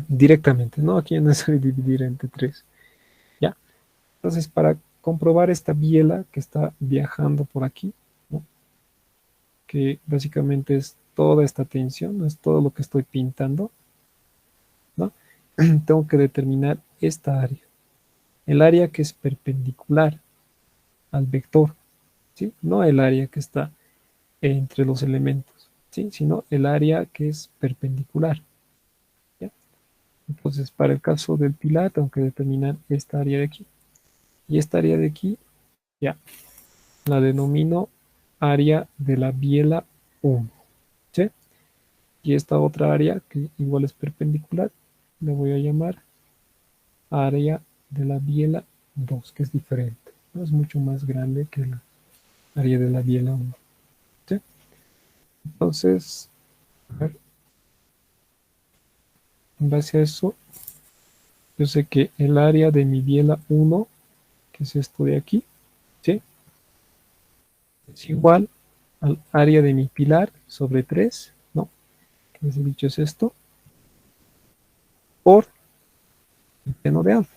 Directamente, ¿no? Aquí no es necesario dividir entre 3, ¿ya? Entonces, para comprobar esta biela que está viajando por aquí, ¿no? Que básicamente es toda esta tensión, ¿no? Es todo lo que estoy pintando, ¿no? Tengo que determinar esta área, el área que es perpendicular al vector, ¿sí? No el área que está entre los elementos, ¿sí? Sino el área que es perpendicular, ¿ya? Entonces, para el caso del pilar, tengo que determinar esta área de aquí. Y esta área de aquí, ya, la denomino área de la biela 1, ¿sí? Y esta otra área, que igual es perpendicular, le voy a llamar área de la biela 2, que es diferente, ¿no? Es mucho más grande que la área de la biela 1, ¿sí? Entonces, a ver, en base a eso, yo sé que el área de mi biela 1, que es esto de aquí, ¿sí? Es igual al área de mi pilar sobre 3, ¿no? Que les he dicho es esto, por el seno de alfa,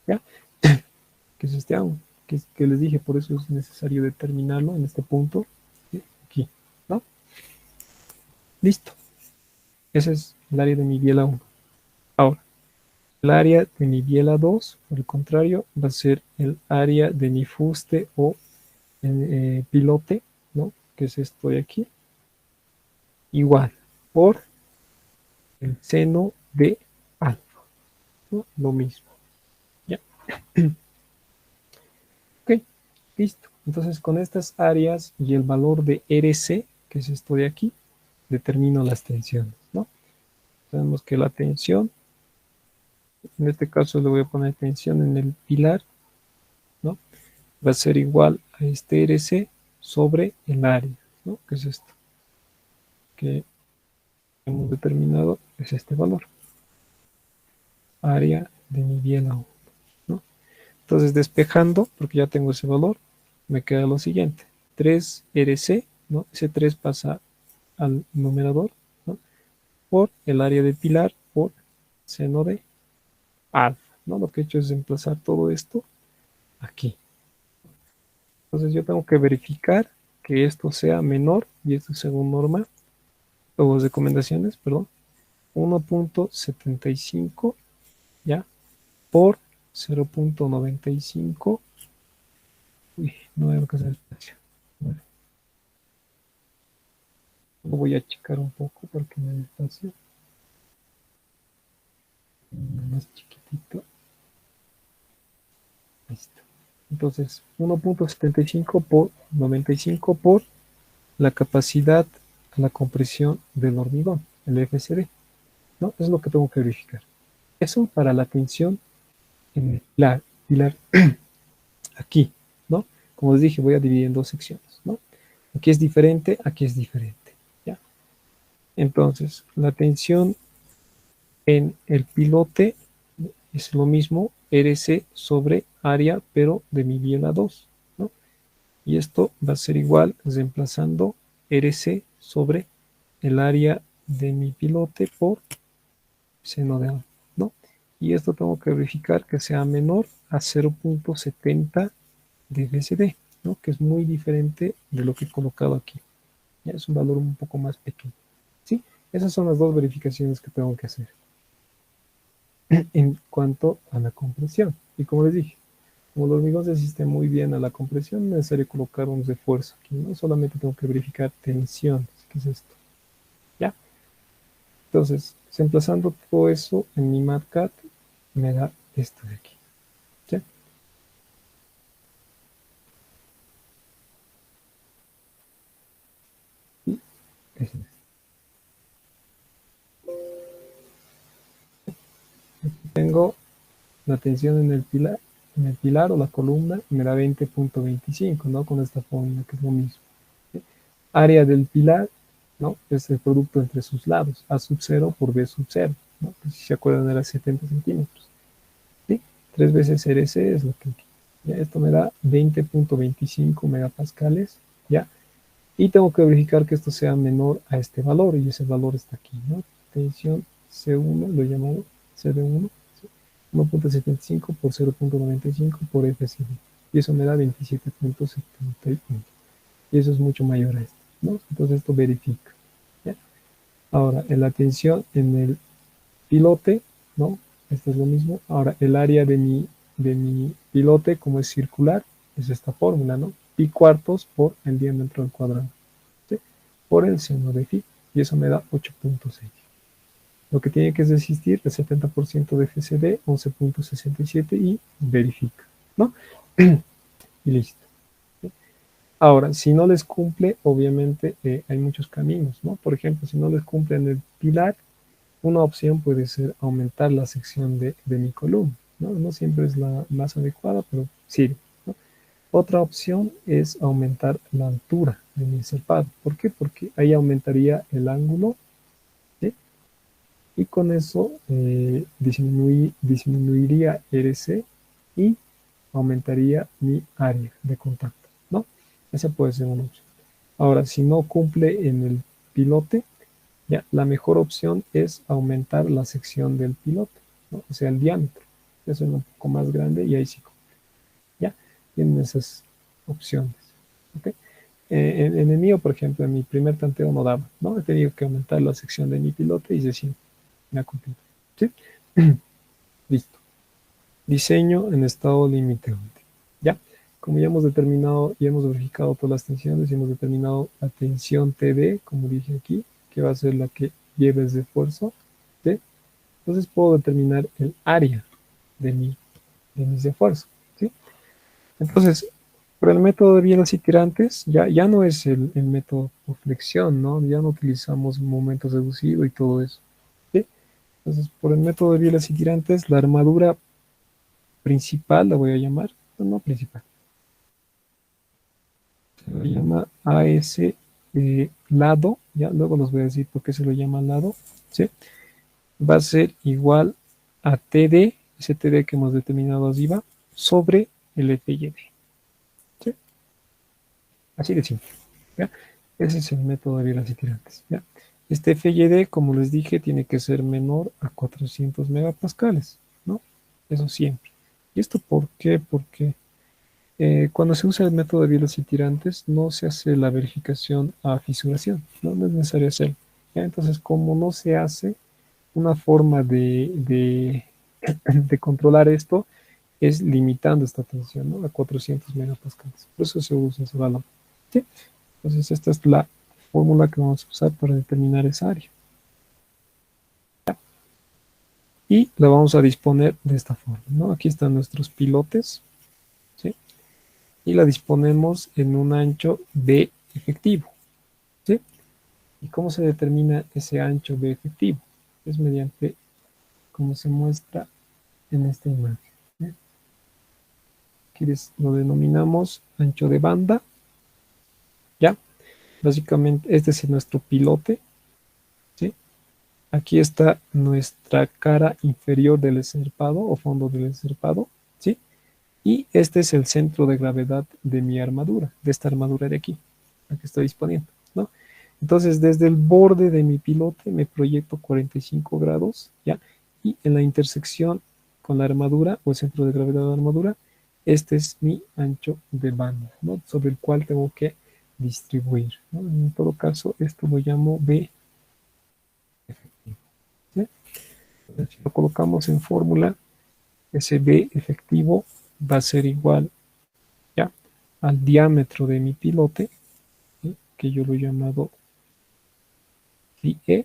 ¿ya? Que es este ángulo, que les dije, por eso es necesario determinarlo en este punto, ¿sí? Aquí, ¿no? Listo. Ese es el área de mi biela 1. Ahora, el área de mi biela 2, por el contrario, va a ser el área de mi fuste o pilote, ¿no? Que es esto de aquí, igual, por el seno de alfa, ¿no? Lo mismo, ¿ya? Ok, listo. Entonces, con estas áreas y el valor de RC, que es esto de aquí, determino las tensiones, ¿no? Sabemos que la tensión, en este caso le voy a poner tensión en el pilar, ¿no? Va a ser igual a este RC sobre el área, ¿no? Que es esto, que hemos determinado, es este valor, área de mi biela 1, ¿no? Entonces, despejando, porque ya tengo ese valor, me queda lo siguiente, 3RC, ¿no? Ese 3 pasa al numerador, ¿no? Por el área de pilar por seno de alfa, ¿no? Lo que he hecho es emplazar todo esto aquí. Entonces yo tengo que verificar que esto sea menor, y esto según norma, o recomendaciones, perdón, 1.75, ¿ya? Por 0.95. Uy, no veo que sea el espacio. Bueno, lo voy a checar un poco porque no hay espacio. Más chiquitito. Listo. Entonces, 1.75 por 95 por la capacidad a la compresión del hormigón, el FCD, ¿no? Eso es lo que tengo que verificar. Eso para la tensión en el pilar aquí, ¿no? Como les dije, voy a dividir en dos secciones, ¿no? Aquí es diferente, aquí es diferente, ¿ya? Entonces, la tensión en el pilote es lo mismo, RC sobre área, pero de mi biela 2, ¿no? Y esto va a ser igual reemplazando RC sobre el área de mi pilote por seno de A, ¿no? Y esto tengo que verificar que sea menor a 0.70 de FSD, ¿no? Que es muy diferente de lo que he colocado aquí. Ya es un valor un poco más pequeño, ¿sí? Esas son las dos verificaciones que tengo que hacer en cuanto a la compresión. Y como les dije, como el hormigón se resiste muy bien a la compresión, no es necesario colocar un refuerzo aquí, ¿no? Solamente tengo que verificar tensiones, ¿qué es esto? ¿Ya? Entonces, emplazando todo eso en mi MATCAD, me da esto de aquí, ¿ya? Y tengo la tensión en el pilar o la columna, me da 20.25, ¿no? Con esta fórmula, que es lo mismo. ¿Sí? Área del pilar, ¿no? Es el producto entre sus lados, A sub 0 por B sub 0, ¿no? Pues si se acuerdan era 70 centímetros, ¿sí? 3 veces RC es lo que... ¿ya? Esto me da 20.25 megapascales, ¿ya? Y tengo que verificar que esto sea menor a este valor, y ese valor está aquí, ¿no? Tensión C1, lo llamamos CD1, 1.75 por 0.95 por FCD. Y eso me da 27.71. Y eso es mucho mayor a esto, ¿no? Entonces esto verifica, ¿ya? Ahora, en la tensión en el pilote, ¿no? Esto es lo mismo. Ahora, el área de mi pilote, como es circular, es esta fórmula, ¿no? Pi cuartos por el diámetro al cuadrado, ¿sí? Por el seno de phi. Y eso me da 8.6. Lo que tiene que resistir el 70% de FCD, 11.67 y verifica, ¿no? Y listo. Ahora, si no les cumple, obviamente hay muchos caminos, ¿no? Por ejemplo, si no les cumple en el pilar, una opción puede ser aumentar la sección de mi columna, ¿no? No siempre es la más adecuada, pero sirve, ¿no? Otra opción es aumentar la altura de mi cepado. ¿Por qué? Porque ahí aumentaría el ángulo, ¿sí? Y con eso disminuiría RC y aumentaría mi área de contacto, ¿no? Esa puede ser una opción. Ahora, si no cumple en el pilote, ya, la mejor opción es aumentar la sección del pilote, ¿no? O sea, el diámetro. Eso es un poco más grande y ahí sí cumple. Ya, tienen esas opciones. ¿Okay? En el mío, por ejemplo, en mi primer tanteo no daba, ¿no? He tenido que aumentar la sección de mi pilote y decir, me ha cumplido. ¿Sí? Listo. Diseño en estado límite. ¿Ya? Como ya hemos determinado y hemos verificado todas las tensiones y hemos determinado la tensión TD, como dije aquí, que va a ser la que lleve ese esfuerzo, ¿sí? Entonces puedo determinar el área de mis esfuerzos, ¿sí? Entonces, por el método de bielas y tirantes, ya no es el método por flexión, ¿no? Ya no utilizamos momentos reducidos y todo eso, ¿sí? Entonces, por el método de bielas y tirantes, la armadura principal, la voy a llamar, no principal, se llama AS lado, ya luego los voy a decir por qué se lo llama lado, ¿sí? Va a ser igual a TD, ese TD que hemos determinado arriba, sobre el FYD, ¿sí? Así de simple, ¿ya? Ese es el método de bielas y tirantes, ¿ya? Este FYD, como les dije, tiene que ser menor a 400 megapascales, ¿no? Eso siempre. ¿Y esto por qué? Porque cuando se usa el método de bielas y tirantes, no se hace la verificación a fisuración, ¿no? No es necesario hacerlo, ¿ya? Entonces, como no se hace una forma de controlar esto, es limitando esta tensión, ¿no? A 400 megapascales. Por eso se usa ese valor. ¿Sí? Entonces, esta es la fórmula que vamos a usar para determinar esa área. Y la vamos a disponer de esta forma, ¿no? Aquí están nuestros pilotes, ¿sí? Y la disponemos en un ancho B efectivo, ¿sí? ¿Y cómo se determina ese ancho B efectivo? Es mediante, como se muestra en esta imagen, ¿sí? Aquí lo denominamos ancho de banda, ¿ya? Básicamente, este es nuestro pilote, ¿sí? Aquí está nuestra cara inferior del escarpado o fondo del escarpado, ¿sí? Y este es el centro de gravedad de mi armadura, de esta armadura de aquí, la que estoy disponiendo, ¿no? Entonces, desde el borde de mi pilote me proyecto 45 grados, ¿ya? Y en la intersección con la armadura o el centro de gravedad de la armadura, este es mi ancho de banda, ¿no? Sobre el cual tengo que distribuir, ¿no? En todo caso, esto lo llamo B efectivo, ¿sí? Entonces, si lo colocamos en fórmula, ese B efectivo va a ser igual, ¿ya? Al diámetro de mi pilote, ¿sí? Que yo lo he llamado phi E,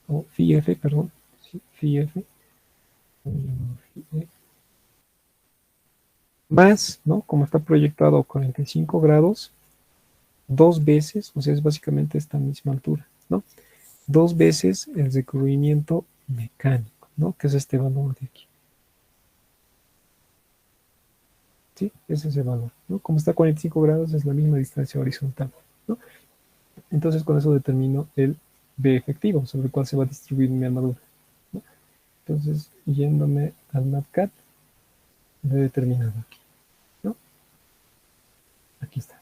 o phi F, perdón, ¿sí? Phi F, más, ¿no? Como está proyectado a 45 grados, dos veces, o sea, es básicamente esta misma altura, ¿no? Dos veces el recubrimiento mecánico, ¿no? Que es este valor de aquí, ¿sí? Ese es el valor, ¿no? Como está a 45 grados, es la misma distancia horizontal, ¿no? Entonces, con eso determino el B efectivo, sobre el cual se va a distribuir mi armadura, ¿no? Entonces, yéndome al NavCat, lo he determinado aquí, ¿no? Aquí está.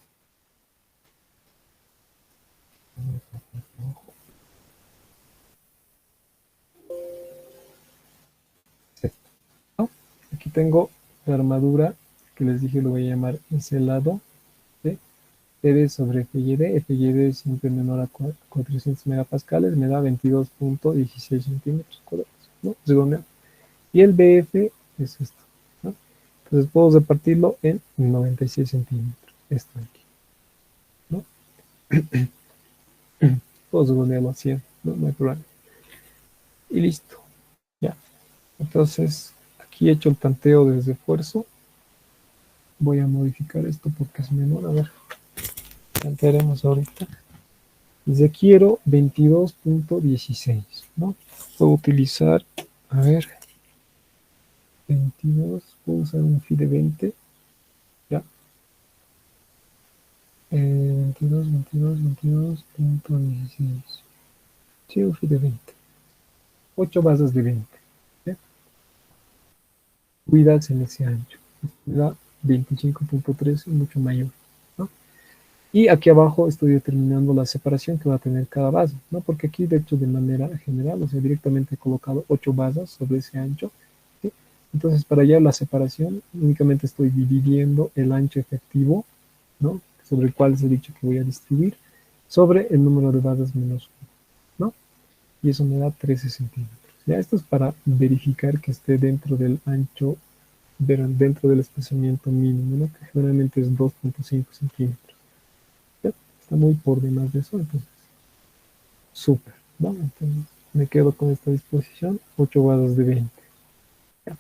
¿No? Aquí tengo la armadura que les dije, lo voy a llamar ese lado de PD sobre FYD. FYD es siempre menor a 400 megapascales, me da 22.16 centímetros cuadrados, ¿no? Redondeado. Y el BF es esto, ¿no? Entonces puedo repartirlo en 96 centímetros, esto de aquí, ¿no? Puedo redondearlo a 100, ¿no? No hay problema. Y listo, ya. Entonces, aquí he hecho el tanteo desde esfuerzo. Voy a modificar esto porque es menor. A ver, tantearemos ahorita. Desde quiero 22.16, ¿no? Puedo utilizar, a ver, 22, puedo usar un FI de 20, ya. 22.16. Sí, un FI de 20. 8 bases de 20. ¿Ya? Cuidas en ese ancho. Me da 25.3, mucho mayor, ¿no? Y aquí abajo estoy determinando la separación que va a tener cada base, ¿no? Porque aquí, de hecho, de manera general, o sea, directamente he colocado 8 bases sobre ese ancho, ¿sí? Entonces, para hallar la separación, únicamente estoy dividiendo el ancho efectivo, ¿no? Sobre el cual les he dicho que voy a distribuir, sobre el número de bases menos 1, ¿no? Y eso me da 13 centímetros. Ya esto es para verificar que esté dentro del ancho, dentro del espaciamiento mínimo, ¿no? Que generalmente es 2.5 centímetros. ¿Ya? Está muy por demás de eso, entonces, súper, ¿no? Entonces, me quedo con esta disposición, 8 bases de 20. ¿Ya?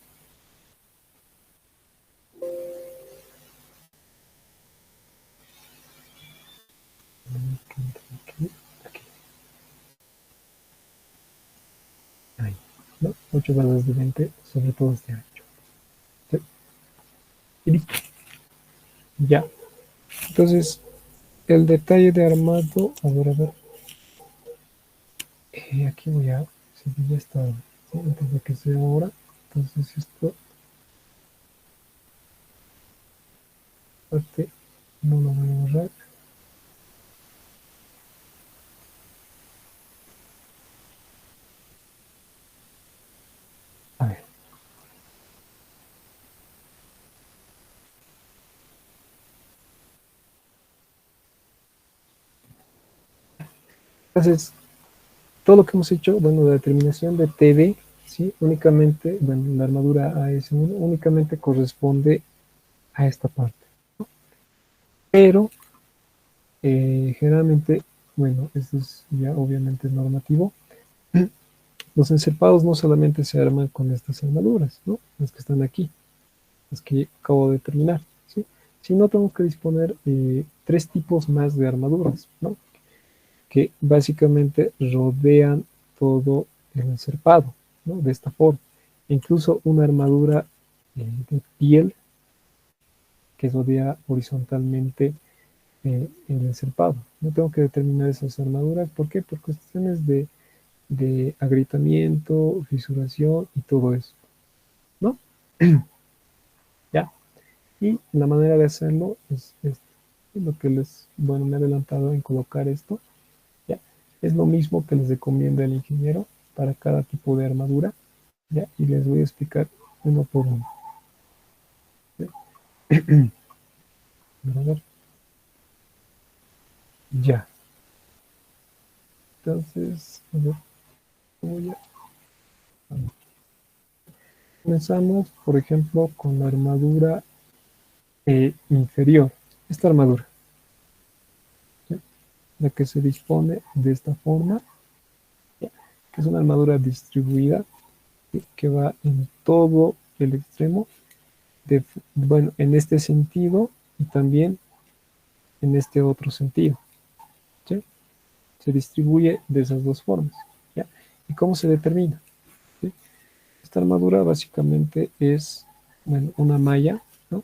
Aquí, aquí, ahí, ¿no? 8 bases de 20 sobre todo este ancho. ¿Sí? Y listo, ya. Entonces, el detalle de armado, a ver, aquí voy a, si ya está, ¿sí? Antes de que sea ahora, entonces esto, parte, no lo voy a borrar. A ver, entonces, todo lo que hemos hecho, bueno, la determinación de TD ¿sí? Únicamente, bueno, la armadura AS1 únicamente corresponde a esta parte, ¿no? Pero generalmente, bueno, esto es ya obviamente normativo, los encerpados no solamente se arman con estas armaduras, ¿no? Las que están aquí, las que acabo de terminar, ¿sí? Sino tengo que disponer de 3 tipos más de armaduras, ¿no? Que básicamente rodean todo el encerpado, ¿no? De esta forma. Incluso una armadura de piel que rodea horizontalmente el encerpado. No tengo que determinar esas armaduras. ¿Por qué? Por cuestiones de agrietamiento, fisuración y todo eso, ¿no? ¿Ya? Y la manera de hacerlo es lo que les, bueno, me he adelantado en colocar esto, ¿ya? Es lo mismo que les recomienda el ingeniero para cada tipo de armadura, ¿ya? Y les voy a explicar uno por uno. ¿Ya? A ver. Ya. Entonces, a ver, voy a... Comenzamos, por ejemplo, con la armadura inferior. Esta armadura, ¿ya? La que se dispone de esta forma, ¿ya? Que es una armadura distribuida, ¿sí? Que va en todo el extremo, bueno, en este sentido y también en este otro sentido, ¿sí? Se distribuye de esas dos formas, ¿ya? ¿Y cómo se determina? ¿Sí? Esta armadura básicamente es, bueno, una malla, ¿no?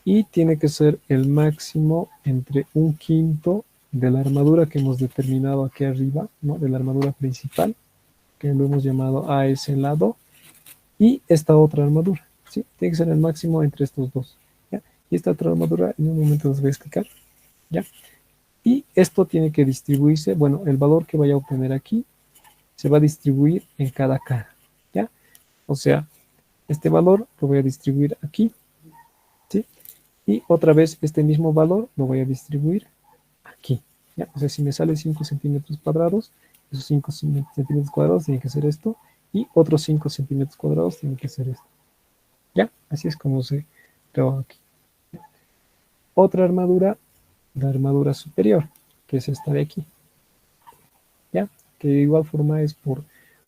Y tiene que ser el máximo entre un quinto de la armadura que hemos determinado aquí arriba, ¿no? De la armadura principal, que lo hemos llamado a ese lado, y esta otra armadura, ¿sí? Tiene que ser el máximo entre estos dos, ¿ya? Y esta otra armadura en un momento les voy a explicar, ¿ya? Y esto tiene que distribuirse, bueno, el valor que vaya a obtener aquí se va a distribuir en cada cara, ¿ya? O sea, este valor lo voy a distribuir aquí, ¿sí? Y otra vez este mismo valor lo voy a distribuir aquí, ¿ya? O sea, si me sale 5 centímetros cuadrados, esos 5 centímetros cuadrados tienen que ser esto, y otros 5 centímetros cuadrados tienen que ser esto, ¿ya? Así es como se trabaja aquí. Otra armadura, la armadura superior, que es esta de aquí, ¿ya? Que de igual forma es por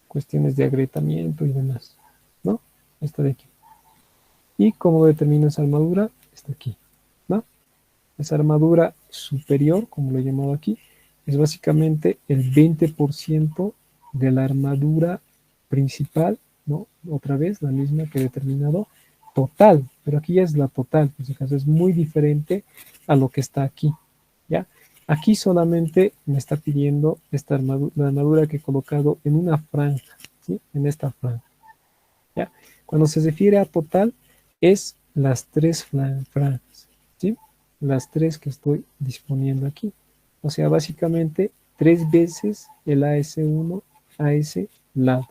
cuestiones de agrietamiento y demás, ¿no? Esta de aquí. ¿Y cómo determino esa armadura? Está aquí, ¿no? Esa armadura superior, como lo he llamado aquí, es básicamente el 20% de la armadura principal, ¿no? Otra vez, la misma que he determinado, total, pero aquí ya es la total, por si acaso es muy diferente a lo que está aquí, ¿ya? Aquí solamente me está pidiendo esta armadura, la armadura que he colocado en una franja, ¿sí? En esta franja, ¿ya? Cuando se refiere a total, es las 3 franjas, ¿sí? Las 3 que estoy disponiendo aquí. O sea, básicamente 3 veces el AS1 a ese lado,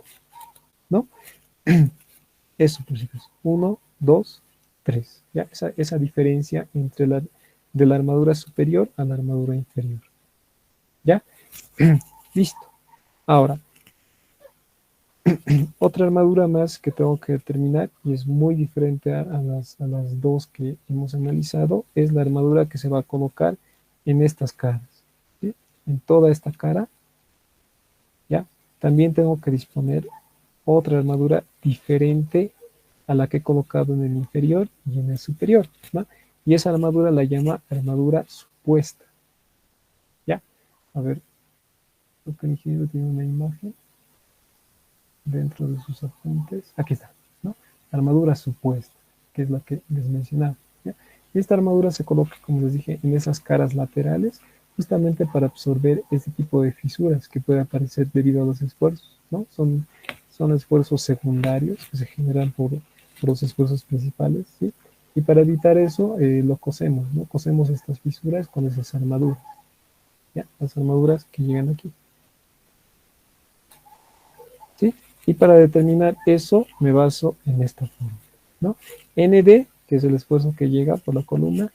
¿no? Eso, por si acaso. 1, 2, 3. ¿Ya? Esa diferencia entre de la armadura superior a la armadura inferior. ¿Ya? Listo. Ahora, otra armadura más que tengo que determinar y es muy diferente a las dos que hemos analizado es la armadura que se va a colocar en estas caras, ¿sí? En toda esta cara, ¿ya? También tengo que disponer otra armadura diferente a la que he colocado en el inferior y en el superior, ¿no? Y esa armadura la llama armadura supuesta, ¿ya? A ver, creo que el ingeniero tiene una imagen dentro de sus apuntes. Aquí está, ¿no? Armadura supuesta, que es la que les mencionaba, ¿ya? Y esta armadura se coloca, como les dije, en esas caras laterales, justamente para absorber este tipo de fisuras que puede aparecer debido a los esfuerzos, ¿no? Son esfuerzos secundarios que se generan por los esfuerzos principales, ¿sí? Y para evitar eso, lo cosemos, ¿no? Cosemos estas fisuras con esas armaduras, ¿ya? Las armaduras que llegan aquí, ¿sí? Y para determinar eso me baso en esta forma, ¿no? ND, que es el esfuerzo que llega por la columna,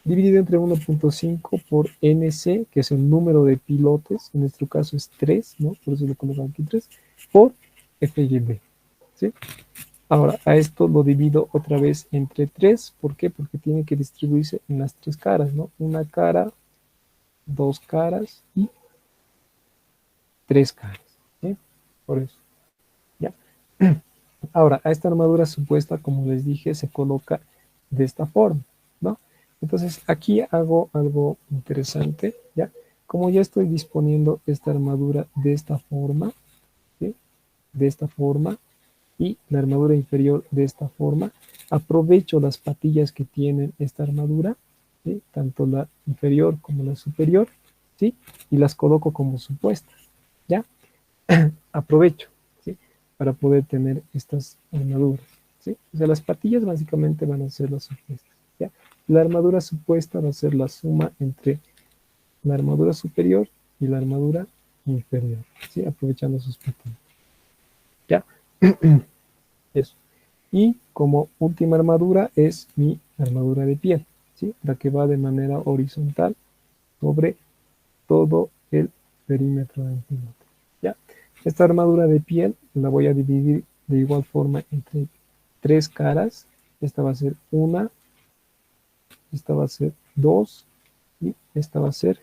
dividido entre 1.5 por NC, que es el número de pilotes, en nuestro caso es 3, ¿no? Por eso le colocamos aquí 3, por F y D, ¿sí? Ahora, a esto lo divido otra vez entre 3. ¿Por qué? Porque tiene que distribuirse en las 3 caras, ¿no? Una cara, 2 caras y 3 caras, ¿sí? Por eso, ¿ya? Ahora, a esta armadura supuesta, como les dije, se coloca de esta forma, ¿no? Entonces, aquí hago algo interesante, ¿ya? Como ya estoy disponiendo esta armadura de esta forma, ¿sí? De esta forma, y la armadura inferior de esta forma, aprovecho las patillas que tienen esta armadura, ¿sí? Tanto la inferior como la superior, ¿sí? Y las coloco como supuestas, ¿ya? Aprovecho, ¿sí? Para poder tener estas armaduras, ¿sí? O sea, las patillas básicamente van a ser las supuestas, ¿ya? La armadura supuesta va a ser la suma entre la armadura superior y la armadura inferior, ¿sí? Aprovechando sus patillas, ¿ya? Eso. Y como última armadura es mi armadura de piel, ¿sí? La que va de manera horizontal sobre todo el perímetro del piloto, ¿ya? Esta armadura de piel la voy a dividir de igual forma entre 3 caras. Esta va a ser una, esta va a ser 2 y esta va a ser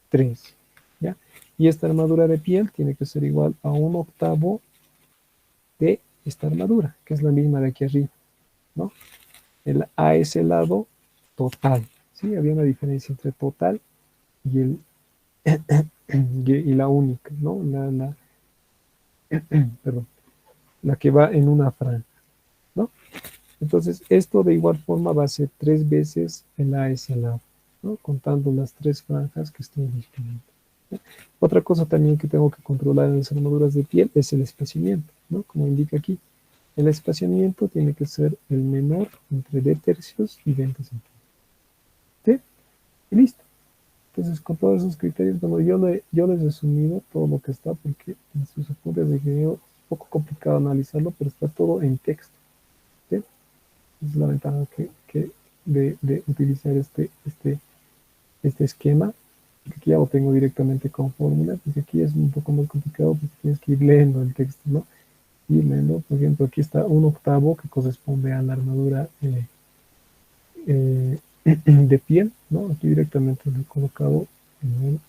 3, ¿ya? Y esta armadura de piel tiene que ser igual a 1/8 de esta armadura, que es la misma de aquí arriba, ¿no? El A es el lado total, ¿sí? Había una diferencia entre total y, y la única, ¿no? Perdón, la que va en una franja, ¿no? Entonces, esto de igual forma va a ser 3 veces el A es el lado, ¿no? Contando las 3 franjas que estoy disponiendo, ¿no? Otra cosa también que tengo que controlar en las armaduras de piel es el espaciamiento, ¿no? Como indica aquí. El espaciamiento tiene que ser el menor entre D tercios y 20 centímetros. ¿Sí? Y listo. Entonces, con todos esos criterios, bueno, yo les he resumido todo lo que está, porque en sus apuntes de ingeniero es un poco complicado analizarlo, pero está todo en texto. ¿Sí? Esa es la ventaja de utilizar este esquema, porque aquí ya lo tengo directamente con fórmulas, porque aquí es un poco más complicado, porque tienes que ir leyendo el texto, ¿no? Ir leyendo, por ejemplo, aquí está 1/8 que corresponde a la armadura eh, de piel, ¿no? Aquí directamente lo he colocado en el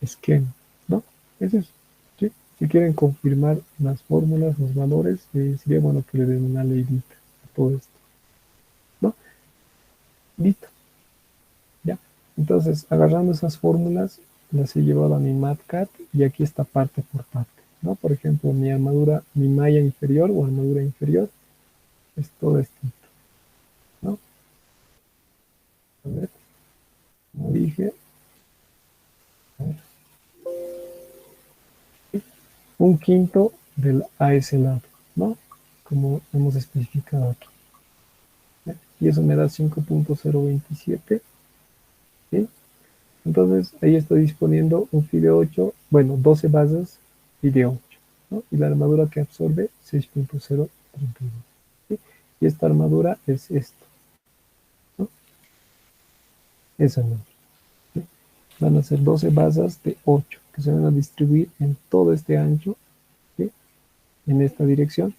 esquema, ¿no? Es eso, ¿sí? Si quieren confirmar las fórmulas, los valores, sería bueno que le den una leidita a todo esto, ¿no? Listo, ya. Entonces, agarrando esas fórmulas, las he llevado a mi MatCat y aquí está parte por parte, ¿no? Por ejemplo, mi armadura, mi malla inferior o armadura inferior es todo esto, ¿no? A ver, como dije, a ver, 1/5 del a ese lado, ¿no? Como hemos especificado aquí, ¿ya? Y eso me da 5.027, ¿sí? Entonces ahí estoy disponiendo un FIDE 8, bueno, 12 bases FIDE 8, ¿no? Y la armadura que absorbe 6.032, ¿sí? Y esta armadura es esto, ¿no? Esa no, ¿sí? Van a ser 12 bases de 8 que se van a distribuir en todo este ancho, ¿sí? En esta dirección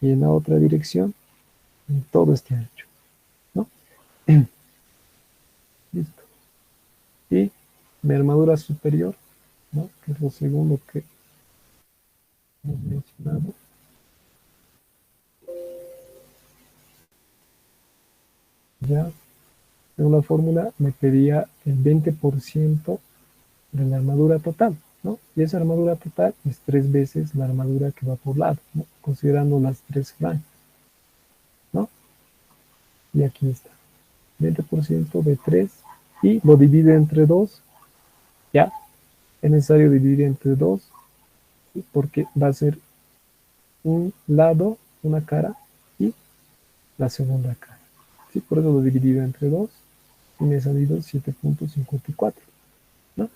y en la otra dirección en todo este ancho, ¿no? Listo. Y mi armadura superior, ¿no? Que es lo segundo que hemos mencionado. Ya, según la fórmula, me pedía el 20% de la armadura total, ¿no? Y esa armadura total es 3 veces la armadura que va por lado, ¿no? Considerando las 3 franjas, ¿no? Y aquí está, 20% de 3 y lo divide entre 2, ya, es necesario dividir entre 2, ¿sí? Porque va a ser un lado, una cara y la segunda cara, ¿sí? Por eso lo he dividido entre 2 y me ha salido 7.54, ¿no?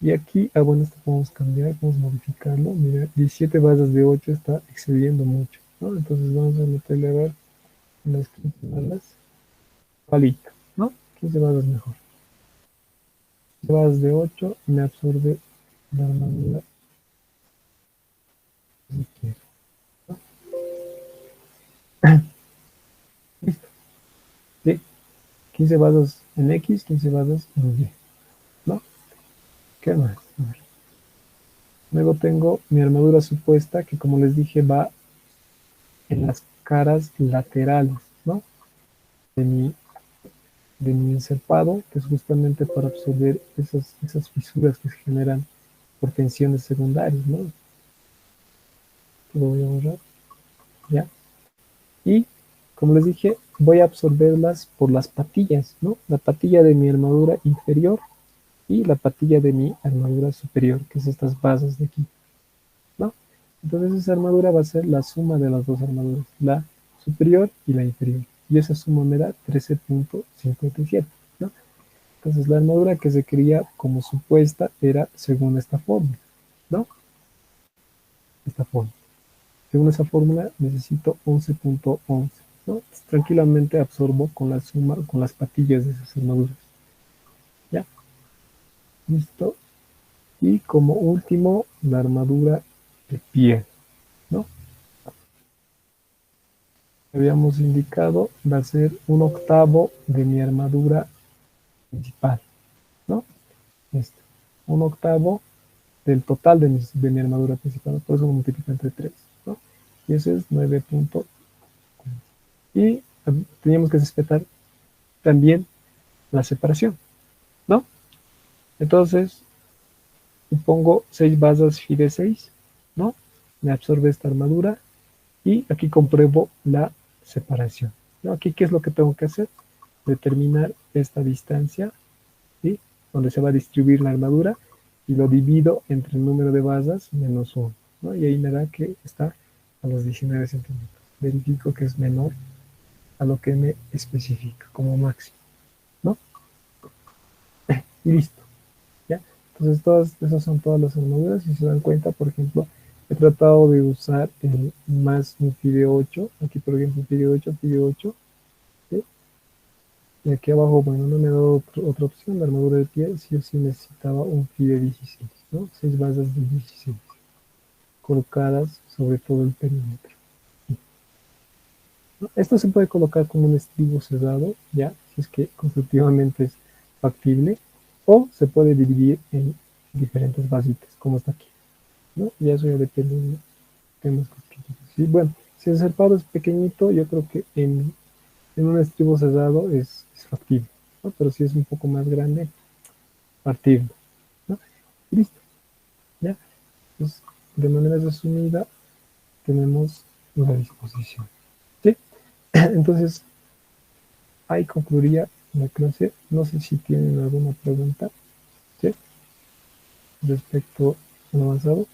Y aquí, bueno, esto podemos cambiar, podemos modificarlo. Mira, 17 bases de 8 está excediendo mucho, ¿no? Entonces vamos a meterle a ver unas 15 balas, palito, ¿no? 15 balas mejor. 15 bases de 8 me absorbe la armadura si quiero, ¿no? Listo. ¿Sí? 15 vasos en X, 15 vasos en Y, ¿no? ¿Qué más? A ver. Luego tengo mi armadura supuesta que, como les dije, va en las caras laterales, ¿no? De mi ensarpado, que es justamente para absorber esas fisuras que se generan por tensiones secundarias, ¿no? Lo voy a borrar, ¿ya? Y, como les dije, voy a absorberlas por las patillas, ¿no? La patilla de mi armadura inferior y la patilla de mi armadura superior, que es estas bases de aquí, ¿no? Entonces esa armadura va a ser la suma de las dos armaduras, la superior y la inferior. Y esa suma me da 13.57, ¿no? Entonces la armadura que se quería como supuesta era según esta fórmula, ¿no? Esta fórmula. Según esa fórmula necesito 11.11, ¿no? Entonces, tranquilamente absorbo con la suma, con las patillas de esas armaduras. ¿Ya? Listo. Y como último, la armadura de piel, ¿no? Habíamos indicado va a ser 1/8 de mi armadura principal, ¿no? Esto, 1/8 del total de mi armadura principal, por eso lo multiplico entre 3, ¿no? Y eso es 9. Y teníamos que respetar también la separación, ¿no? Entonces, pongo 6 basas Fi de 6, ¿no? Me absorbe esta armadura y aquí compruebo la separación, ¿no? Aquí, ¿qué es lo que tengo que hacer? Determinar esta distancia, ¿sí? Donde se va a distribuir la armadura y lo divido entre el número de basas menos 1, ¿no? Y ahí me da que está a los 19 centímetros. Verifico que es menor a lo que me especifica como máximo, ¿no? Y listo, ¿ya? Entonces todas esas son todas las armaduras. Si se dan cuenta, por ejemplo, he tratado de usar el más un Fi de 8, aquí por ejemplo Fi de 8, Fi de 8, ¿sí? Y aquí abajo, bueno, no me ha dado otra opción, la armadura de piel, sí o sí necesitaba un Fi de 16, ¿no? 6 basas de 16, colocadas sobre todo el perímetro. ¿No? Esto se puede colocar como un estribo cerrado, ya, si es que constructivamente es factible, o se puede dividir en diferentes basitas, como está aquí, ¿no? Y eso ya depende de temas constructivos. Sí, bueno, si el zarpado es pequeñito, yo creo que en un estribo cerrado es factible, ¿no? Pero si es un poco más grande, partirlo, ¿no? Y listo, ¿ya? Pues, de manera resumida, tenemos la disposición, ¿sí? Entonces, ahí concluiría la clase. No sé si tienen alguna pregunta, ¿sí? Respecto al avanzado.